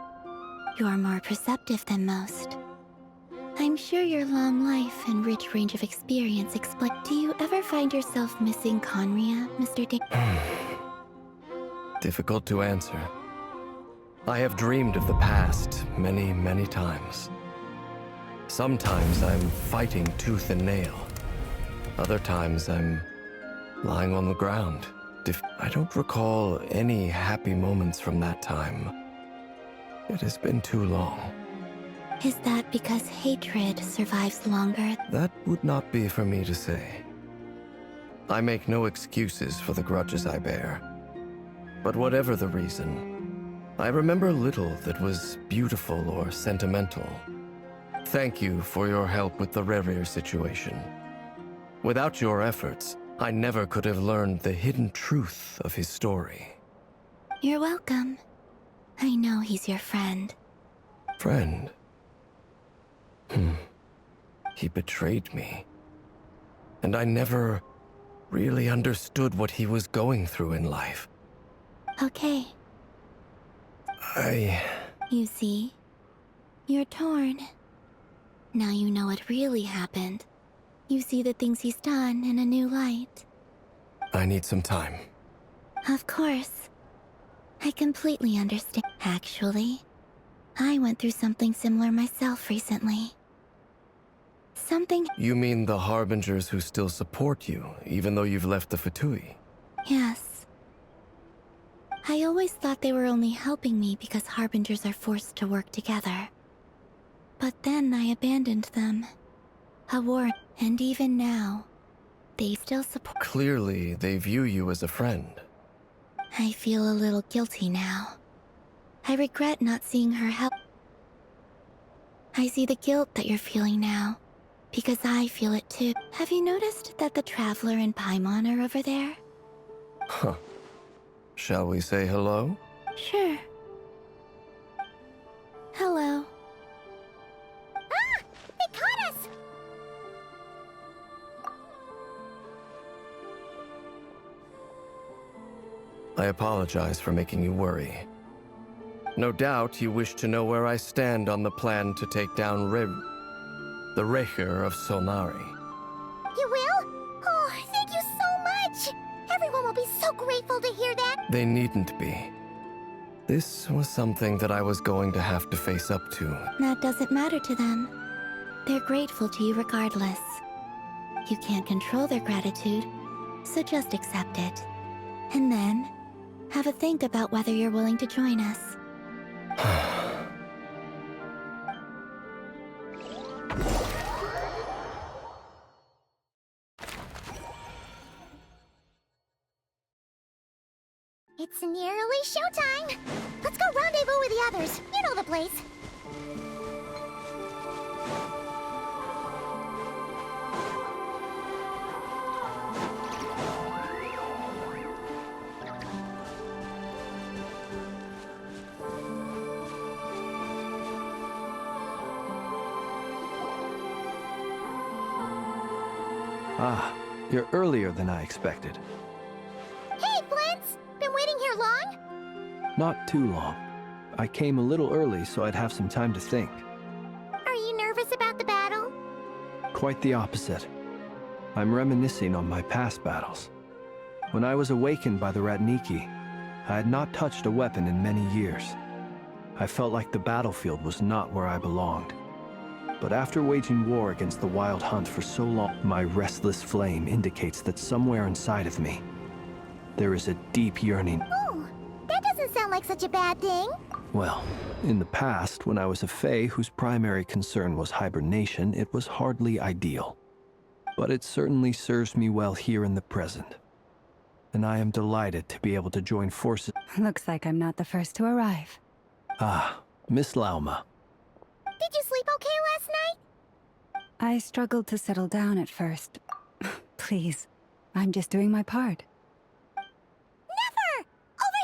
You're more perceptive than most. I'm sure your long life and rich range of experience explain. Do you ever find yourself missing Conria, Mr. Dick? Difficult to answer. I have dreamed of the past many, many times. Sometimes I'm fighting tooth and nail. Other times I'm lying on the ground. I don't recall any happy moments from that time. It has been too long. Is that because hatred survives longer? That would not be for me to say. I make no excuses for the grudges I bear. But whatever the reason, I remember little that was beautiful or sentimental. Thank you for your help with the Rerir situation. Without your efforts, I never could have learned the hidden truth of his story. You're welcome. I know he's your friend. Friend? He betrayed me. And I never really understood what he was going through in life. Okay. You see? You're torn. Now you know what really happened. You see the things he's done in a new light. I need some time. Of course. I completely understand. Actually, I went through something similar myself recently. Something... You mean the Harbingers who still support you, even though you've left the Fatui? Yes. I always thought they were only helping me because Harbingers are forced to work together. But then I abandoned them. A war, and even now, they still support... Clearly, they view you as a friend. I feel a little guilty now. I regret not seeing her help. I see the guilt that you're feeling now, because I feel it too. Have you noticed that the Traveler and Paimon are over there? Huh. Shall we say hello? Sure. Hello. Ah! They caught us! I apologize for making you worry. No doubt you wish to know where I stand on the plan to take down the racher of Solnari. You will? Oh, thank you so much! Everyone will be so grateful to hear that! They needn't be. This was something that I was going to have to face up to. That doesn't matter to them. They're grateful to you regardless. You can't control their gratitude, so just accept it. And then, have a think about whether you're willing to join us. It's nearly showtime! Let's go rendezvous with the others. You know the place. Ah, you're earlier than I expected. Hey, Flint's! Been waiting here long? Not too long. I came a little early so I'd have some time to think. Are you nervous about the battle? Quite the opposite. I'm reminiscing on my past battles. When I was awakened by the Ratniki, I had not touched a weapon in many years. I felt like the battlefield was not where I belonged. But after waging war against the Wild Hunt for so long, my restless flame indicates that somewhere inside of me, there is a deep yearning. Oh, that doesn't sound like such a bad thing. Well, in the past, when I was a Fae whose primary concern was hibernation, it was hardly ideal. But it certainly serves me well here in the present. And I am delighted to be able to join forces. Looks like I'm not the first to arrive. Ah, Miss Lauma. Did you sleep okay last night? I struggled to settle down at first. Please, I'm just doing my part. Never! Over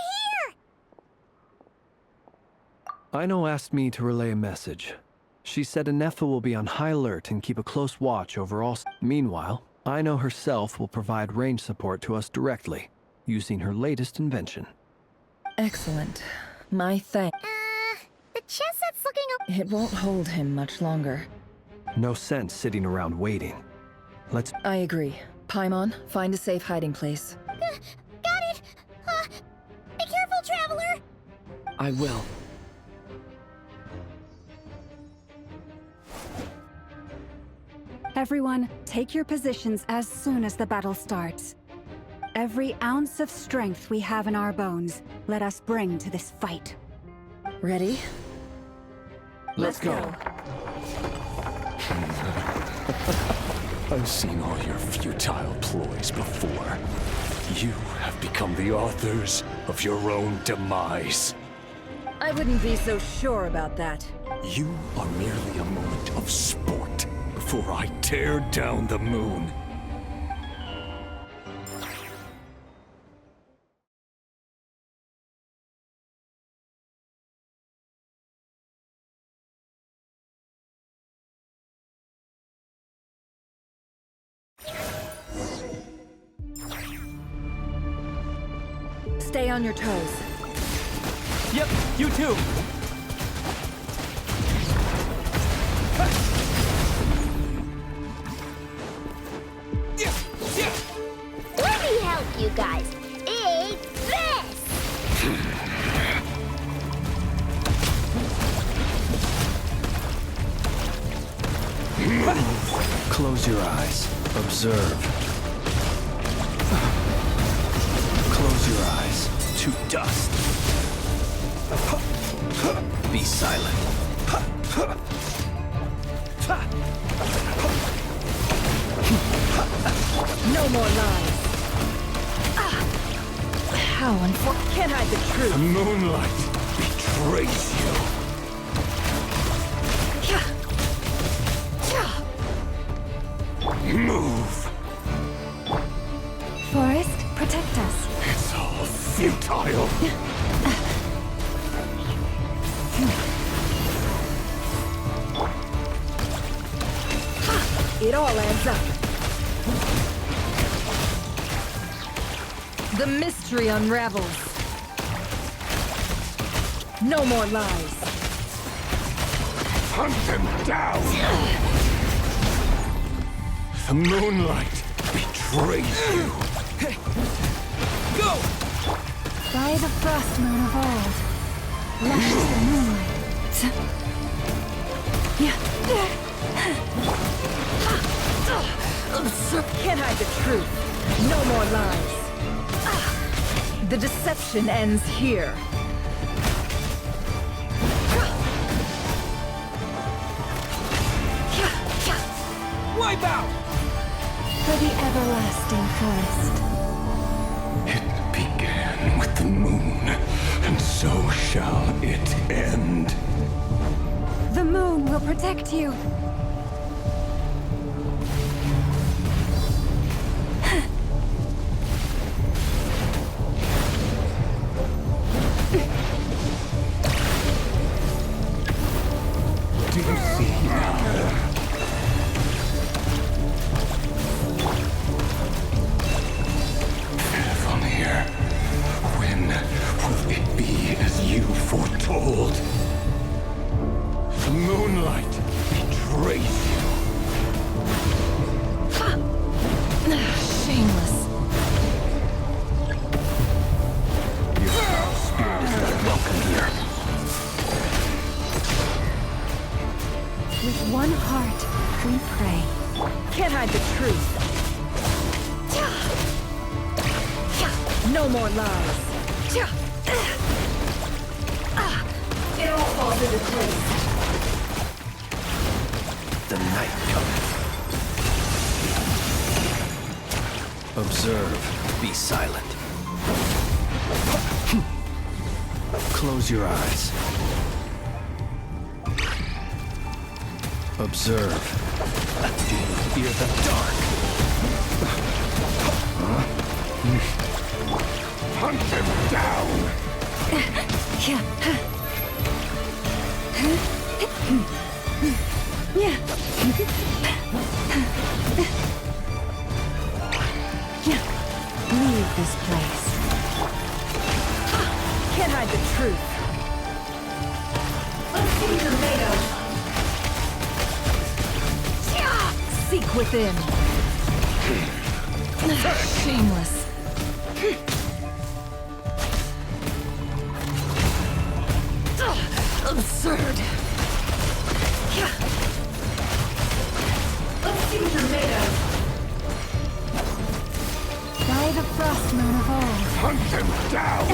here! Ino asked me to relay a message. She said Anefa will be on high alert and keep a close watch over all. Meanwhile, Ino herself will provide range support to us directly, using her latest invention. Excellent. My thanks. The chest that's looking It won't hold him much longer. No sense sitting around waiting. Let's... I agree. Paimon, find a safe hiding place. Got it! Be careful, Traveler! I will. Everyone, take your positions as soon as the battle starts. Every ounce of strength we have in our bones, let us bring to this fight. Ready? Let's go. I've seen all your futile ploys before. You have become the authors of your own demise. I wouldn't be so sure about that. You are merely a moment of sport before I tear down the moon. Stay on your toes. Yep, you too. Close your eyes. Observe. Close your eyes. To dust. Be silent. No more lies. How unfortunate. Can't hide the truth. The moonlight betrays you. Move. Forest, protect us. It's all futile. It all adds up. The mystery unravels. No more lies. Hunt them down. The moonlight betrays you. Go! By the frost moon of old, luscious the moonlight. Can't hide the truth. No more lies. The deception ends here. Wipe out! For the everlasting forest. It began with the moon, and so shall it end. The moon will protect you. Do you see now? Here. When will it be as you foretold? The moonlight betrays you. Shameless. Your foul spirit is not welcome here. With one heart, we pray. Can't hide the truth. No more lies. It all falls into place. The night cometh. Observe. Be silent. Close your eyes. Observe. Fear the dark. Hunt them down! Leave this place. Can't hide the truth. Let's see what you're made of. Seek within. Shameless. Absurd. Let's see what you're made of. By the frost moon of old. Hunt them down!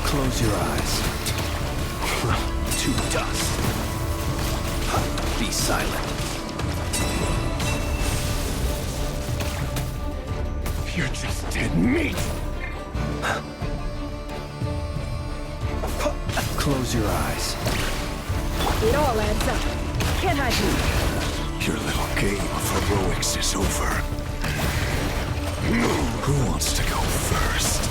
Close your eyes. To dust. Be silent. You're just dead meat! Close your eyes. It all adds up. Can't hide you. Your little game of heroics is over. Who wants to go first?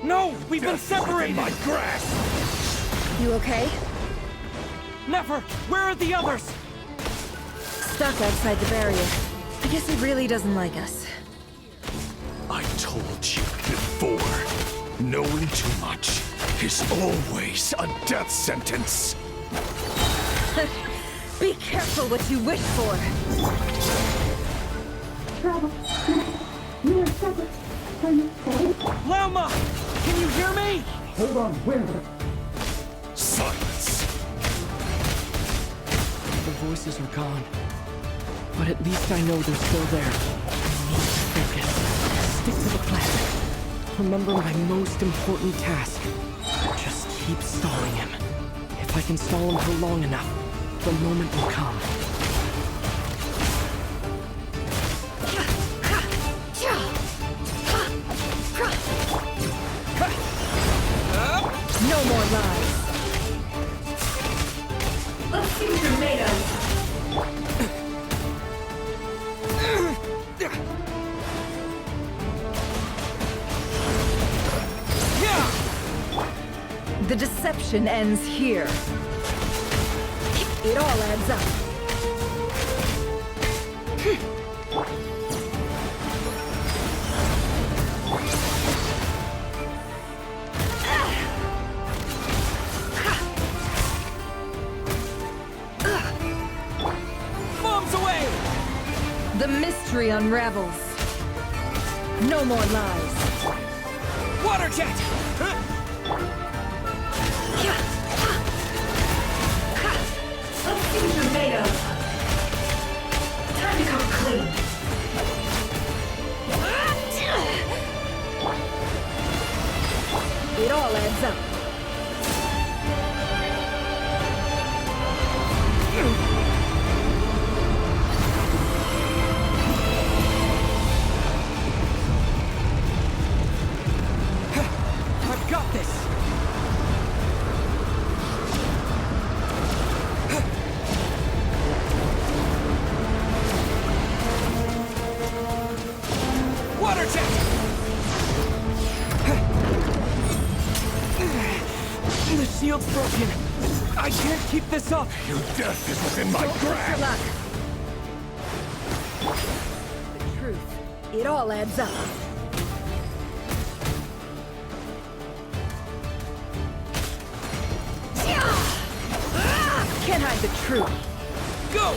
No! We've been separated! My grasp! You okay? Never! Where are the others? Stuck outside the barrier. I guess he really doesn't like us. I told you before. No One too much is always a death sentence. Be careful what you wish for. Lama! Can you hear me? Hold on, where? Silence. The voices are gone. But at least I know they're still there. I need to focus. Stick to the plan. Remember my most important task. Just keep stalling him. If I can stall him for long enough, the moment will come. No more lies. Let's see what you're made of. The deception ends here. It all adds up. Bombs away! The mystery unravels. No more lies. Water jet! Let's see what you're made of. Time to come clean. It all adds up. I've got this! Water jet! The shield's broken. I can't keep this up. Your death is within my Don't push your luck. The truth. It all adds up. Can't hide the truth. Go!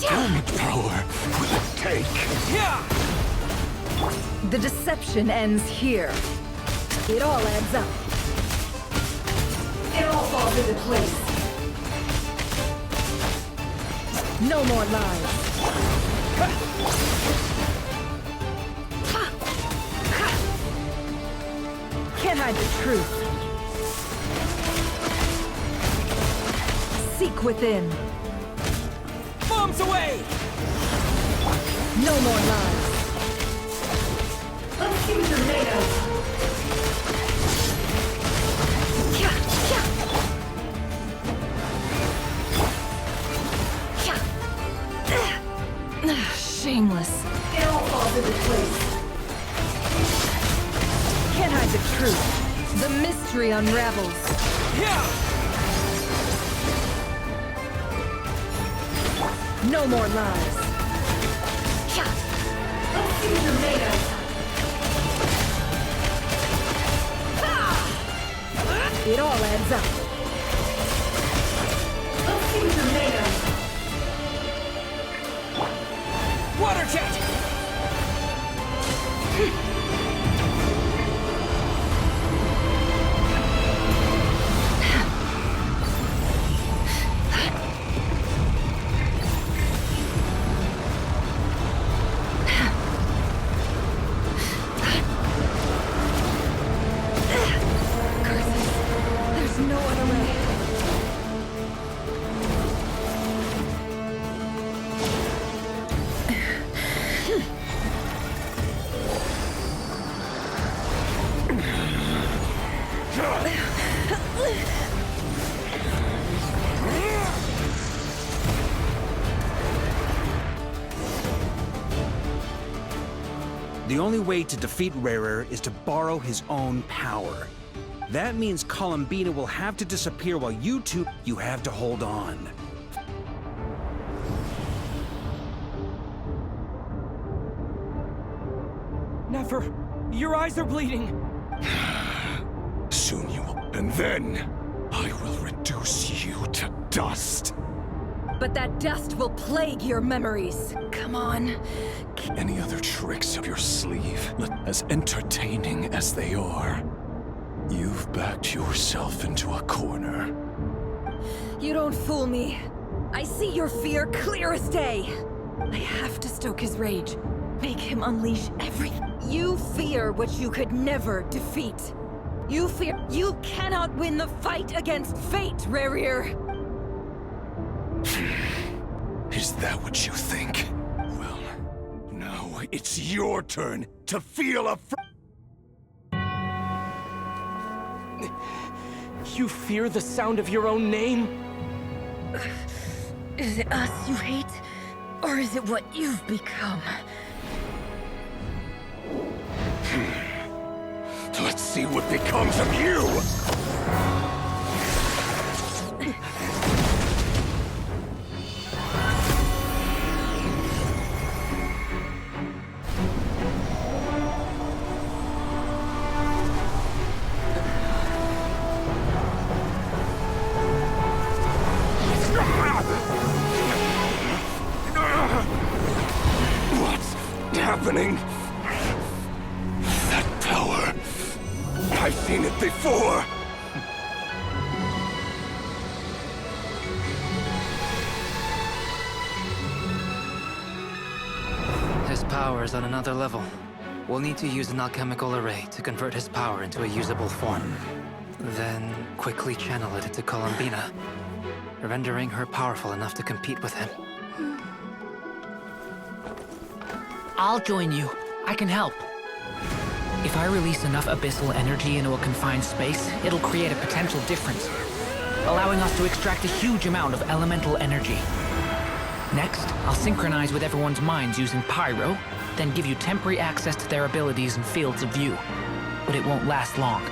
How much power will it take? The deception ends here. It all adds up. It all falls into place. No more lies. Can't hide the truth. Seek within. Bombs away! No more lies. Let's see what you're made of. Shameless. It all falls into place. Can't hide the truth. The mystery unravels. No more lies. Let's see what you're made of. It all adds up. Let's see what you're made of. Water jet! There's no other way. The only way to defeat Rarer is to borrow his own power. That means Columbina will have to disappear while you have to hold on. Never. Your eyes are bleeding! Soon you will... And then, I will reduce you to dust. But that dust will plague your memories. Come on. Any other tricks up your sleeve, as entertaining as they are, you've backed yourself into a corner. You don't fool me. I see your fear clear as day. I have to stoke his rage. Make him unleash everything. You fear what you could never defeat. You fear you cannot win the fight against fate, racher. Is that what you think? Well, now it's your turn to feel a You fear the sound of your own name? Is it us you hate? Or is it what you've become? Let's see what becomes of you! What's happening? That power... I've seen it before! His power is on another level. We'll need to use an alchemical array to convert his power into a usable form. Then quickly channel it into Columbina, rendering her powerful enough to compete with him. I'll join you. I can help. If I release enough abyssal energy into a confined space, it'll create a potential difference, allowing us to extract a huge amount of elemental energy. Next, I'll synchronize with everyone's minds using pyro, then give you temporary access to their abilities and fields of view. But it won't last long.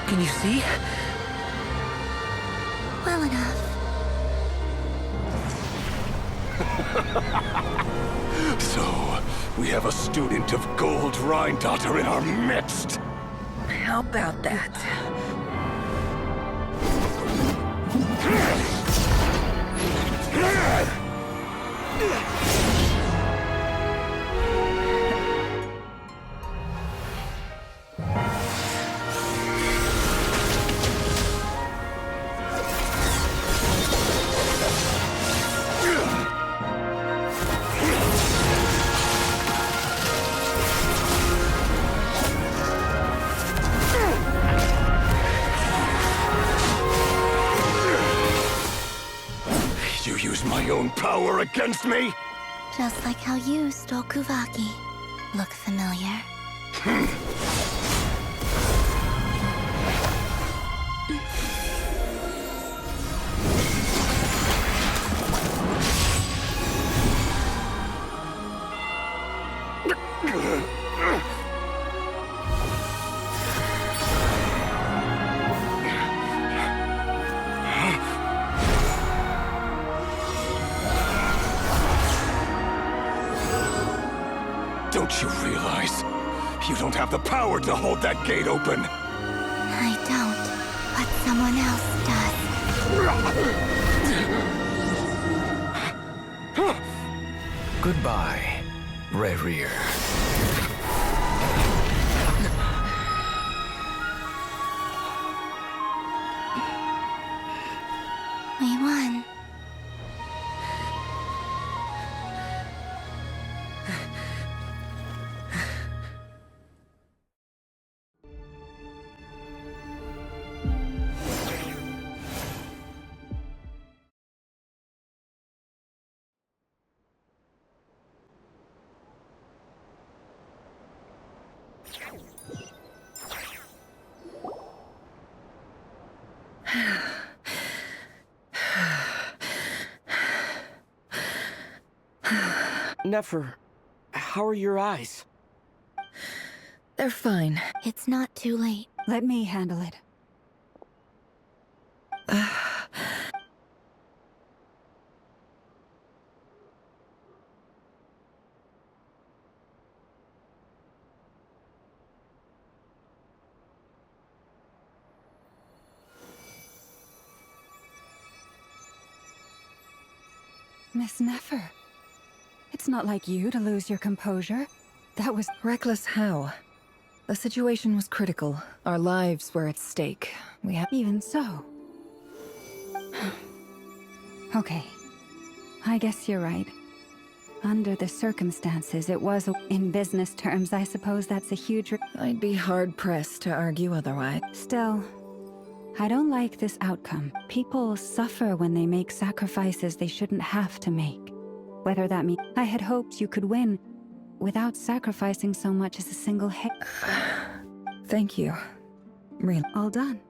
Can you see? Well enough. So, we have a student of Gold Rhine-Daughter in our midst. How about that? You use my own power against me? Just like how you stole Kuvaki. Look familiar? Don't you realize? You don't have the power to hold that gate open. I don't, but someone else does. Goodbye, racher. We won. Nefer, how are your eyes? They're fine. It's not too late. Let me handle it. Miss Nefer. It's not like you to lose your composure. That was... Reckless how? The situation was critical. Our lives were at stake. We had... Even so. Okay. I guess you're right. Under the circumstances, it was... In business terms, I suppose that's a huge... I'd be hard-pressed to argue otherwise. Still, I don't like this outcome. People suffer when they make sacrifices they shouldn't have to make. Whether that means... I had hoped you could win without sacrificing so much as a single hit. Thank you. Really. All done.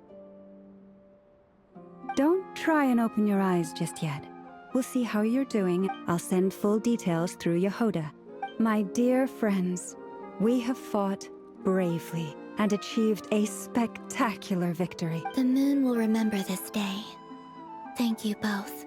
Don't try and open your eyes just yet. We'll see how you're doing. I'll send full details through Yehoda. My dear friends, we have fought bravely and achieved a spectacular victory. The moon will remember this day. Thank you both.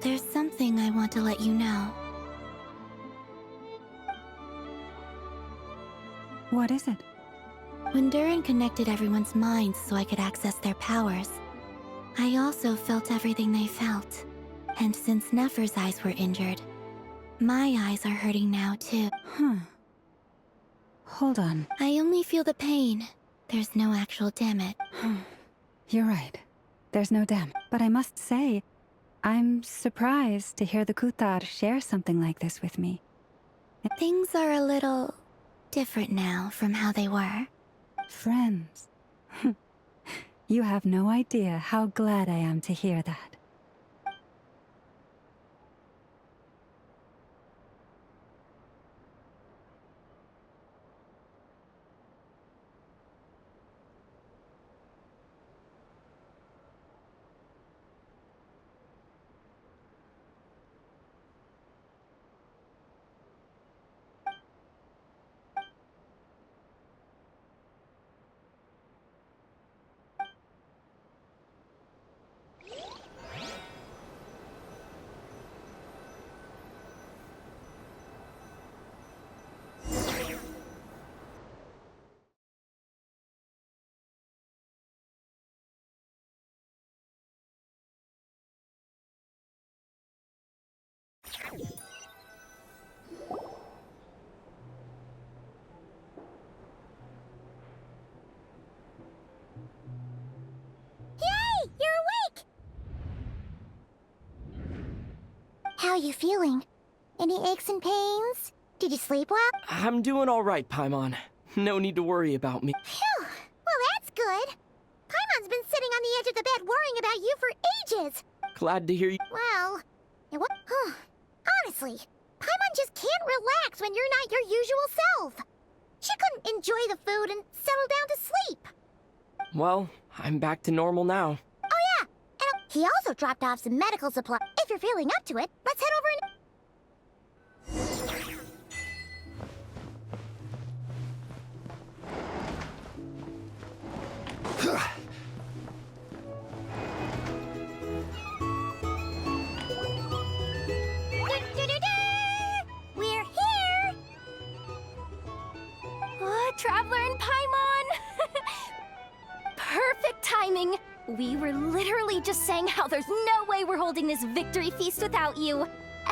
There's something I want to let you know. What is it? When Durin connected everyone's minds so I could access their powers, I also felt everything they felt. And since Nefer's eyes were injured, my eyes are hurting now too. Hold on. I only feel the pain. There's no actual damage. You're right. There's no damage. But I must say, I'm surprised to hear the Kutar share something like this with me. Things are a little different now from how they were. Friends. You have no idea how glad I am to hear that. Yay! You're awake! How are you feeling? Any aches and pains? Did you sleep well? I'm doing all right, Paimon. No need to worry about me. Phew! Well, that's good. Paimon's been sitting on the edge of the bed worrying about you for ages. Glad to hear you. Well, honestly, Paimon just can't relax when you're not your usual self. She couldn't enjoy the food and settle down to sleep. Well, I'm back to normal now. Oh yeah, and he also dropped off some medical supplies. If you're feeling up to it, let's head over and... We're here! Traveler and Paimon! Perfect timing! We were literally just saying how there's no way we're holding this victory feast without you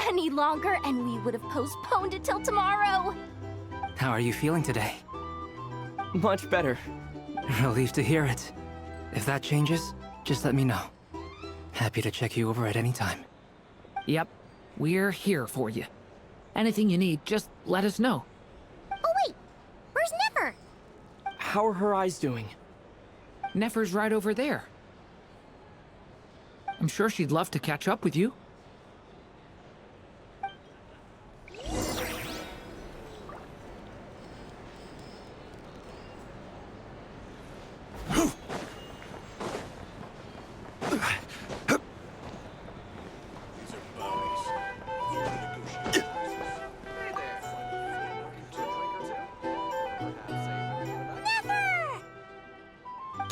any longer, and we would have postponed it till tomorrow. How are you feeling today? Much better. Relieved to hear it. If that changes, just let me know. Happy to check you over at any time. Yep, we're here for you. Anything you need, just let us know. Oh wait, where's Nefer? How are her eyes doing? Nefer's right over there. I'm sure she'd love to catch up with you.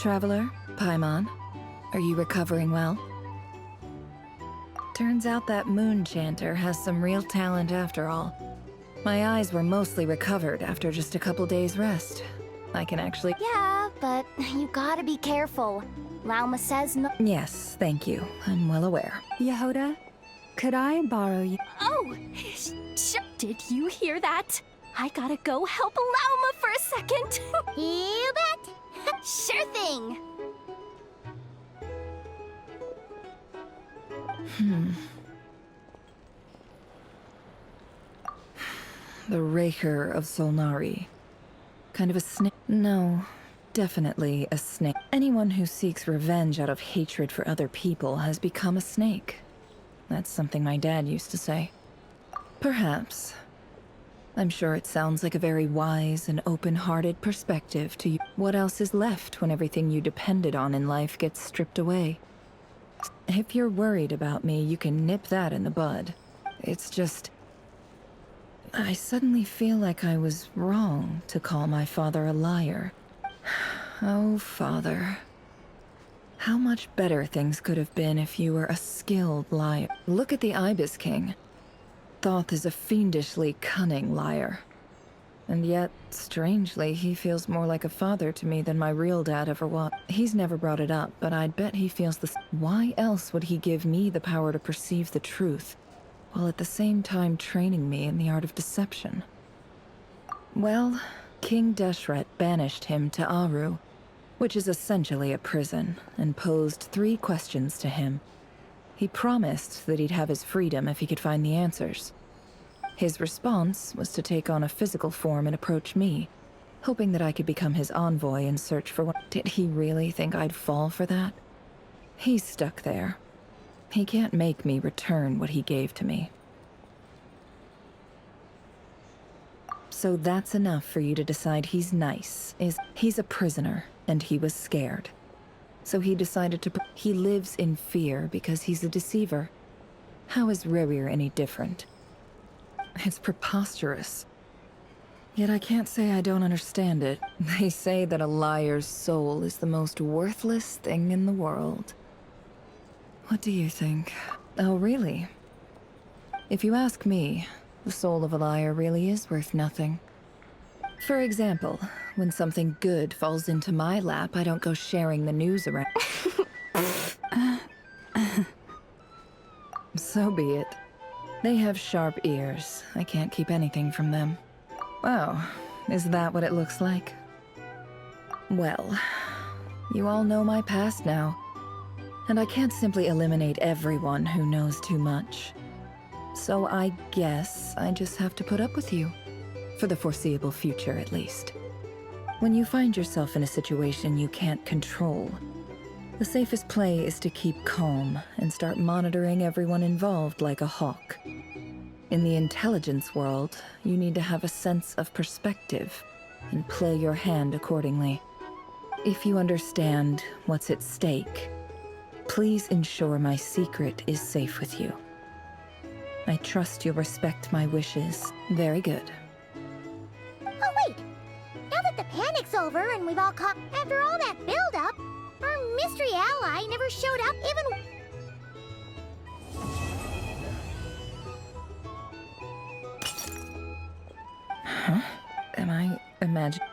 Traveler, Paimon, are you recovering well? Turns out that moon chanter has some real talent after all. My eyes were mostly recovered after just a couple days' rest. I can actually— Yeah, but you gotta be careful. Lauma says no— Yes, thank you. I'm well aware. Yehoda, could I borrow you? Oh! Did you hear that? I gotta go help Lauma for a second. You bet! Sure thing! The racher of Solnari. Kind of a snake? No, definitely a snake. Anyone who seeks revenge out of hatred for other people has become a snake. That's something my dad used to say. Perhaps. I'm sure it sounds like a very wise and open-hearted perspective to you. What else is left when everything you depended on in life gets stripped away? If you're worried about me, you can nip that in the bud. It's just— I suddenly feel like I was wrong to call my father a liar. Oh, Father. How much better things could have been if you were a skilled liar. Look at the Ibis King. Thoth is a fiendishly cunning liar. And yet, strangely, he feels more like a father to me than my real dad ever was. He's never brought it up, but I'd bet he feels the— Why else would he give me the power to perceive the truth, while at the same time training me in the art of deception? Well, King Deshret banished him to Aru, which is essentially a prison, and posed 3 questions to him. He promised that he'd have his freedom if he could find the answers. His response was to take on a physical form and approach me, hoping that I could become his envoy and search for what— Did he really think I'd fall for that? He's stuck there. He can't make me return what he gave to me. So that's enough for you to decide he's nice, he's a prisoner, and he was scared. So he decided to— He lives in fear because he's a deceiver. How is Rerir any different? It's preposterous. Yet I can't say I don't understand it. They say that a liar's soul is the most worthless thing in the world. What do you think? Oh, really? If you ask me, the soul of a liar really is worth nothing. For example, when something good falls into my lap, I don't go sharing the news around. So be it. They have sharp ears. I can't keep anything from them. Wow, is that what it looks like? Well, you all know my past now. And I can't simply eliminate everyone who knows too much. So I guess I just have to put up with you. For the foreseeable future, at least. When you find yourself in a situation you can't control, the safest play is to keep calm and start monitoring everyone involved like a hawk. In the intelligence world, you need to have a sense of perspective and play your hand accordingly. If you understand what's at stake, please ensure my secret is safe with you. I trust you'll respect my wishes. Very good. Oh wait! Now that the panic's over and we've all caught— After all that build-up, our mystery ally never showed up even— Huh? Am I imagining?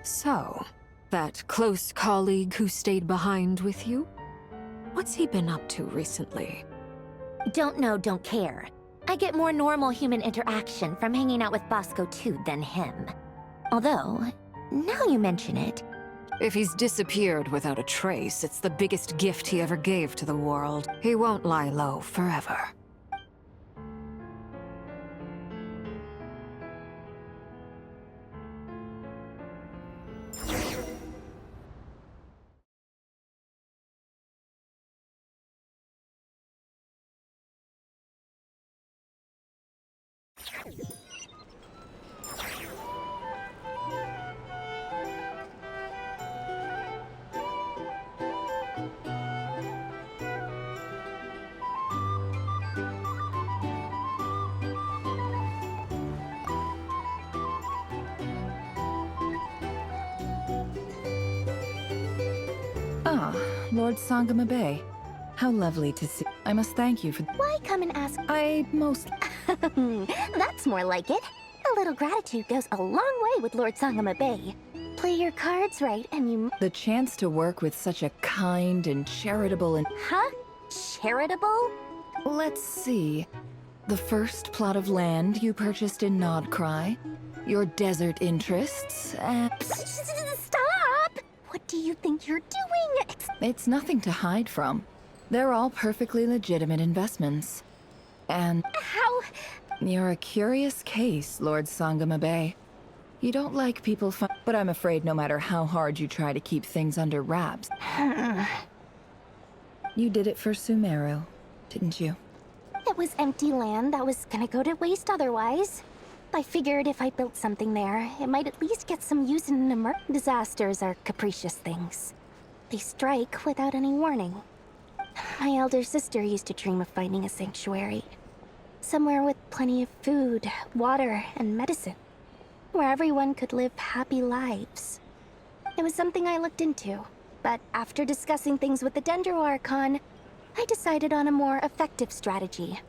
So, that close colleague who stayed behind with you? What's he been up to recently? Don't know, don't care. I get more normal human interaction from hanging out with Bosco too than him. Although, now you mention it... If he's disappeared without a trace, it's the biggest gift he ever gave to the world. He won't lie low forever. Ah, Lord Sangama Bay. How lovely to see. I must thank you for. Why come and ask? I most. That's more like it. A little gratitude goes a long way with Lord Sangama Bay. Play your cards right and you... The chance to work with such a kind and charitable and... Huh? Charitable? Let's see. The first plot of land you purchased in Nodcry, your desert interests, and... Stop! What do you think you're doing? It's nothing to hide from. They're all perfectly legitimate investments. And... How... You're a curious case, Lord Sangama Bay. You don't like people but I'm afraid no matter how hard you try to keep things under wraps... You did it for Sumeru, didn't you? It was empty land that was gonna go to waste otherwise. I figured if I built something there, it might at least get some use in an Disasters are capricious things. They strike without any warning. My elder sister used to dream of finding a sanctuary. Somewhere with plenty of food, water, and medicine. Where everyone could live happy lives. It was something I looked into, but after discussing things with the Dendro Archon, I decided on a more effective strategy.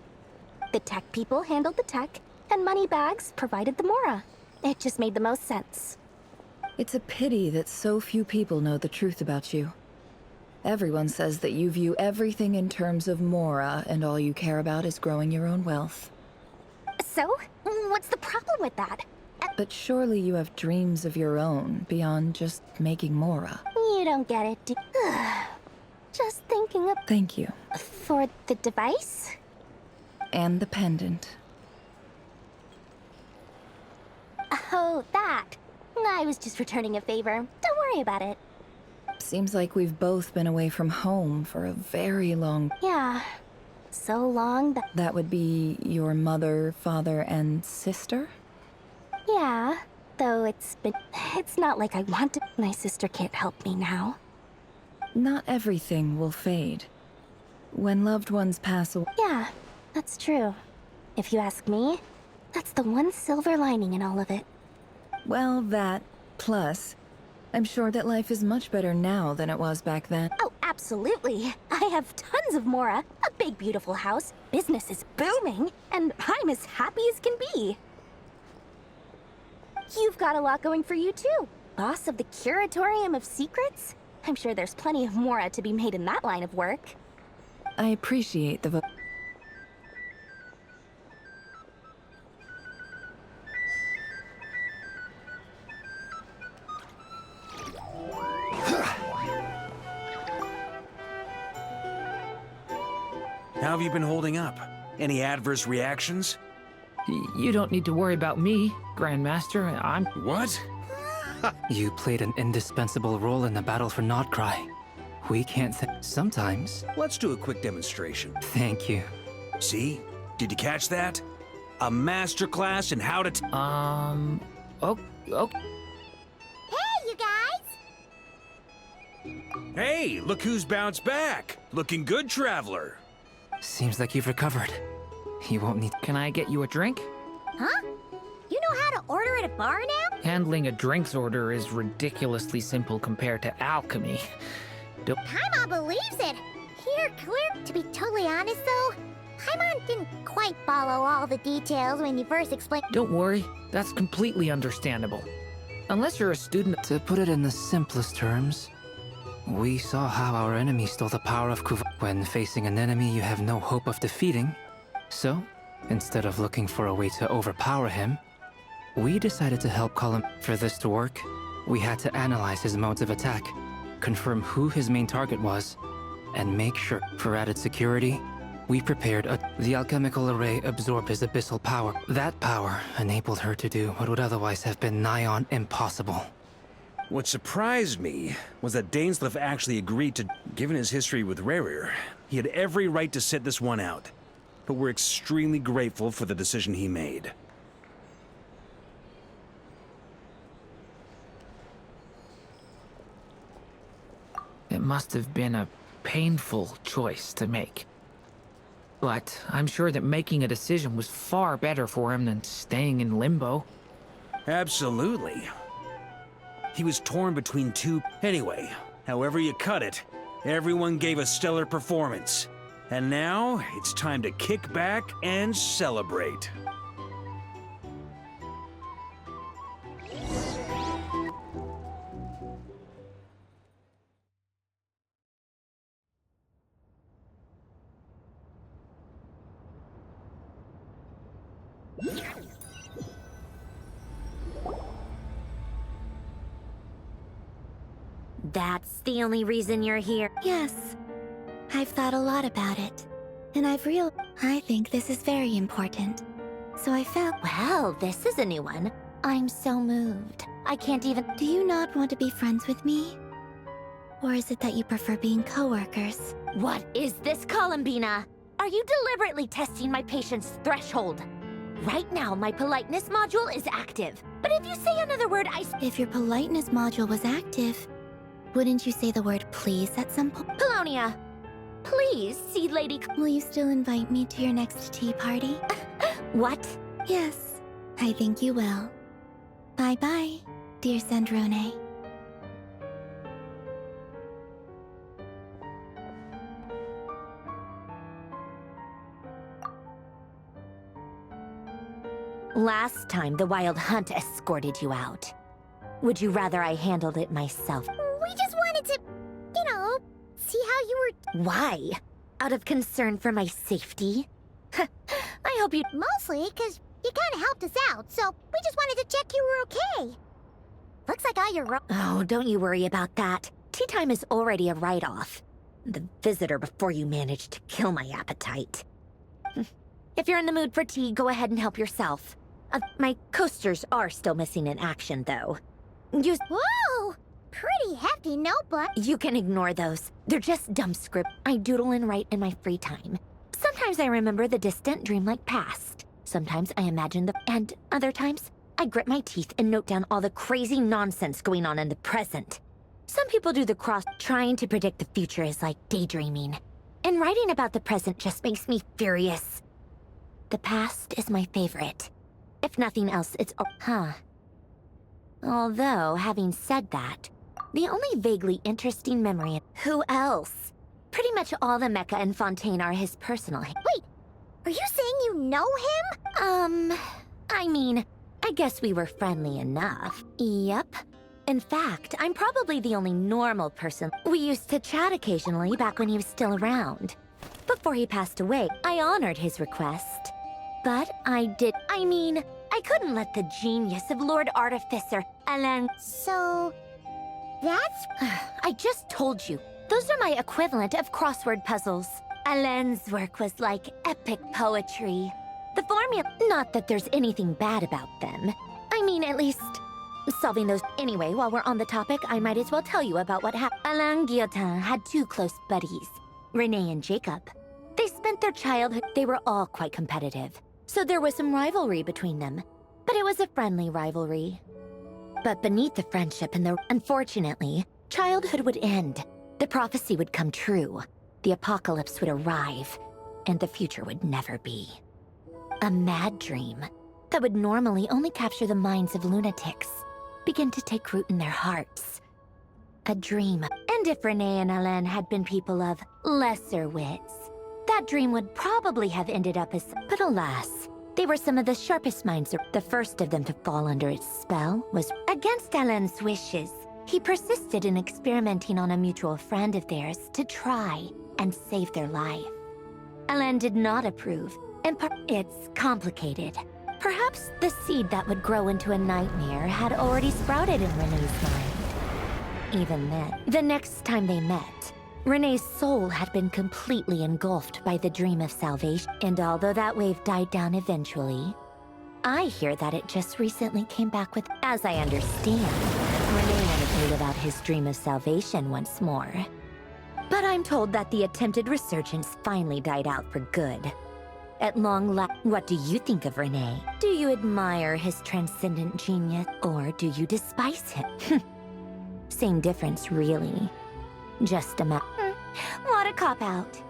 The tech people handled the tech, and Moneybags provided the Mora. It just made the most sense. It's a pity that so few people know the truth about you. Everyone says that you view everything in terms of Mora, and all you care about is growing your own wealth. So? What's the problem with that? But surely you have dreams of your own, beyond just making Mora. You don't get it, do Just thinking of... Thank you. For the device? And the pendant. Oh, that. I was just returning a favor. Don't worry about it. Seems like we've both been away from home for a very long... Yeah. So long that... That would be your mother, father, and sister? Yeah. Though it's not like I want to... My sister can't help me now. Not everything will fade. When loved ones pass away... Yeah, that's true. If you ask me, that's the one silver lining in all of it. Well, that, plus, I'm sure that life is much better now than it was back then. Oh, absolutely. I have tons of Mora, a big beautiful house, business is booming, and I'm as happy as can be. You've got a lot going for you too. Boss of the Curatorium of Secrets? I'm sure there's plenty of Mora to be made in that line of work. I appreciate the How have you been holding up? Any adverse reactions? You don't need to worry about me, Grandmaster. I'm... What? You played an indispensable role in the battle for Nodcry. We can't sometimes. Let's do a quick demonstration. Thank you. See? Did you catch that? A masterclass in how to Oh. Hey, you guys! Hey, look who's bounced back. Looking good, Traveler. Seems like you've recovered. You won't need... Can I get you a drink? Huh? You know how to order at a bar now? Handling a drinks order is ridiculously simple compared to alchemy. Paimon believes it. Here, clear. To be totally honest, though, Paimon didn't quite follow all the details when you first explained. Don't worry, that's completely understandable. Unless you're a student. To put it in the simplest terms, we saw how our enemy stole the power of Kuva. When facing an enemy you have no hope of defeating, so instead of looking for a way to overpower him, we decided to help Colin. For this to work, we had to analyze his modes of attack, confirm who his main target was, and make sure. For added security, we prepared the alchemical array absorbed his abyssal power. That power enabled her to do what would otherwise have been nigh on impossible. What surprised me was that Dainsleif actually agreed to. Given his history with rarer, he had every right to sit this one out. But we're extremely grateful for the decision he made. It must have been a painful choice to make. But I'm sure that making a decision was far better for him than staying in limbo. Absolutely. He was torn between two. Anyway, However you cut it, everyone gave a stellar performance. And now, it's time to kick back and celebrate. That's the only reason you're here? Yes. I've thought a lot about it. And I think this is very important. So I felt... Well, this is a new one. I'm so moved. I can't even... Do you not want to be friends with me? Or is it that you prefer being co-workers? What is this, Columbina? Are you deliberately testing my patience threshold? Right now, my politeness module is active. But if you say another word, If your politeness module was active, wouldn't you say the word please at some point? Polonia, please, Seed Lady... Will you still invite me to your next tea party? What? Yes, I think you will. Bye-bye, dear Sandrone. Last time, the Wild Hunt escorted you out. Would you rather I handled it myself? We just wanted to, see how you were... Why? Out of concern for my safety? I hope you... Mostly because you kind of helped us out, so we just wanted to check you were okay. Looks like all your... Oh, don't you worry about that. Tea time is already a write-off. The visitor before you managed to kill my appetite. If you're in the mood for tea, go ahead and help yourself. My coasters are still missing in action, though. Whoa! Pretty hefty notebook. You can ignore those. They're just dumb script I doodle and write in my free time. Sometimes I remember the distant, dreamlike past. Sometimes I imagine and other times, I grit my teeth and note down all the crazy nonsense going on in the present. Some people do the cross. Trying to predict the future is like daydreaming. And writing about the present just makes me furious. The past is my favorite. If nothing else, it's... Although, having said that, the only vaguely interesting memory... Who else? Pretty much all the Mecha and Fontaine are his personal... Wait, are you saying you know him? I mean, I guess we were friendly enough. Yep. In fact, I'm probably the only normal person. We used to chat occasionally back when he was still around. Before he passed away, I honored his request. But I couldn't let the genius of Lord Artificer, Alain... So... that's... I just told you. Those are my equivalent of crossword puzzles. Alain's work was like epic poetry. The formula... Not that there's anything bad about them. I mean, at least... solving those... Anyway, while we're on the topic, I might as well tell you about what happened. Alain Guillotin had two close buddies, Renee and Jacob. They spent their childhood... They were all quite competitive. So there was some rivalry between them. But it was a friendly rivalry. But beneath the friendship and unfortunately, childhood would end. The prophecy would come true. The apocalypse would arrive. And the future would never be. A mad dream that would normally only capture the minds of lunatics begin to take root in their hearts. A dream. And if Renee and Alain had been people of lesser wits, that dream would probably have ended up as... But alas, they were some of the sharpest minds. The first of them to fall under its spell was against Alain's wishes. He persisted in experimenting on a mutual friend of theirs to try and save their life. Alain did not approve, and it's complicated. Perhaps the seed that would grow into a nightmare had already sprouted in Renee's mind. Even then, the next time they met, Renee's soul had been completely engulfed by the dream of salvation, and although that wave died down eventually, I hear that it just recently came back with... As I understand, Renee wanted to live out his dream of salvation once more. But I'm told that the attempted resurgence finally died out for good. At long last, what do you think of Renee? Do you admire his transcendent genius, or do you despise him? Same difference, really. Just a what a cop-out.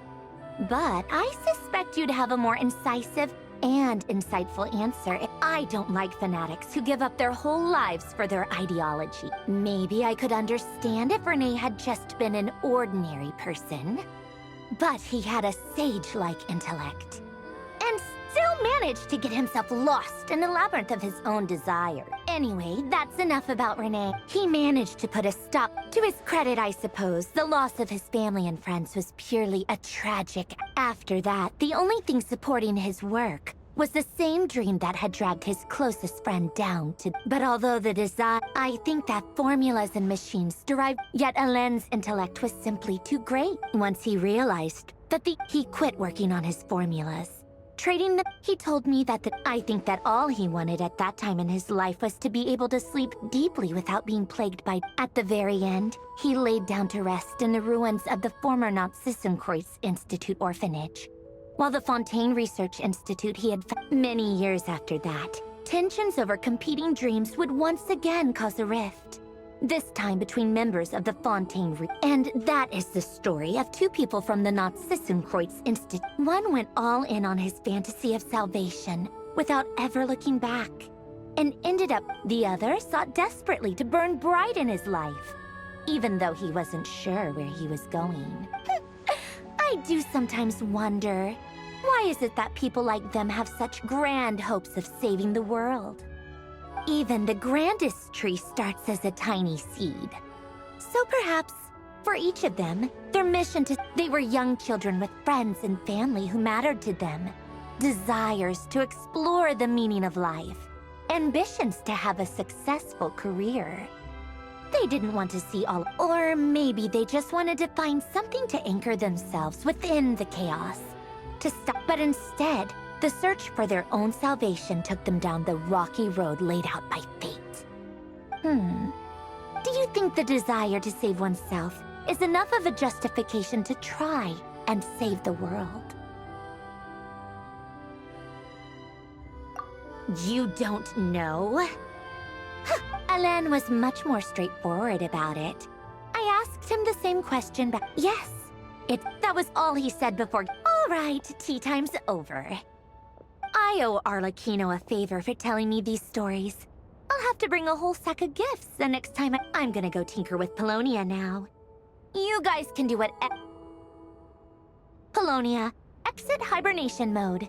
But I suspect you'd have a more incisive and insightful answer. I don't like fanatics who give up their whole lives for their ideology. Maybe I could understand if Renee had just been an ordinary person. But he had a sage-like intellect. And still managed to get himself lost in a labyrinth of his own desire. Anyway, that's enough about Renee. He managed to put a stop. To his credit, I suppose, the loss of his family and friends was purely a tragic. After that, the only thing supporting his work was the same dream that had dragged his closest friend down to. But although the desire, I think that formulas and machines derived, yet Alain's intellect was simply too great. Once he realized that he quit working on his formulas. Trading them, he told me that I think that all he wanted at that time in his life was to be able to sleep deeply without being plagued by. At the very end, he laid down to rest in the ruins of the former Nazissenkreuz Institute orphanage. While the Fontaine Research Institute he had many years after that, tensions over competing dreams would once again cause a rift. This time between members of the Fontaine And that is the story of two people from the Nazissenkreuz Institute. One went all in on his fantasy of salvation without ever looking back, and ended up the other sought desperately to burn bright in his life, even though he wasn't sure where he was going. I do sometimes wonder, why is it that people like them have such grand hopes of saving the world? Even the grandest tree starts as a tiny seed. So perhaps, for each of them, their mission they were young children with friends and family who mattered to them, desires to explore the meaning of life, ambitions to have a successful career. They didn't want to see all, or maybe they just wanted to find something to anchor themselves within the chaos, to stop. But instead, the search for their own salvation took them down the rocky road laid out by fate. Do you think the desire to save oneself is enough of a justification to try and save the world? You don't know? Alain was much more straightforward about it. I asked him the same question back. Yes, that was all he said before. All right, tea time's over. I owe Arlecchino a favor for telling me these stories. I'll have to bring a whole sack of gifts the next time I'm gonna go tinker with Polonia now. You guys can do what. Polonia, exit hibernation mode.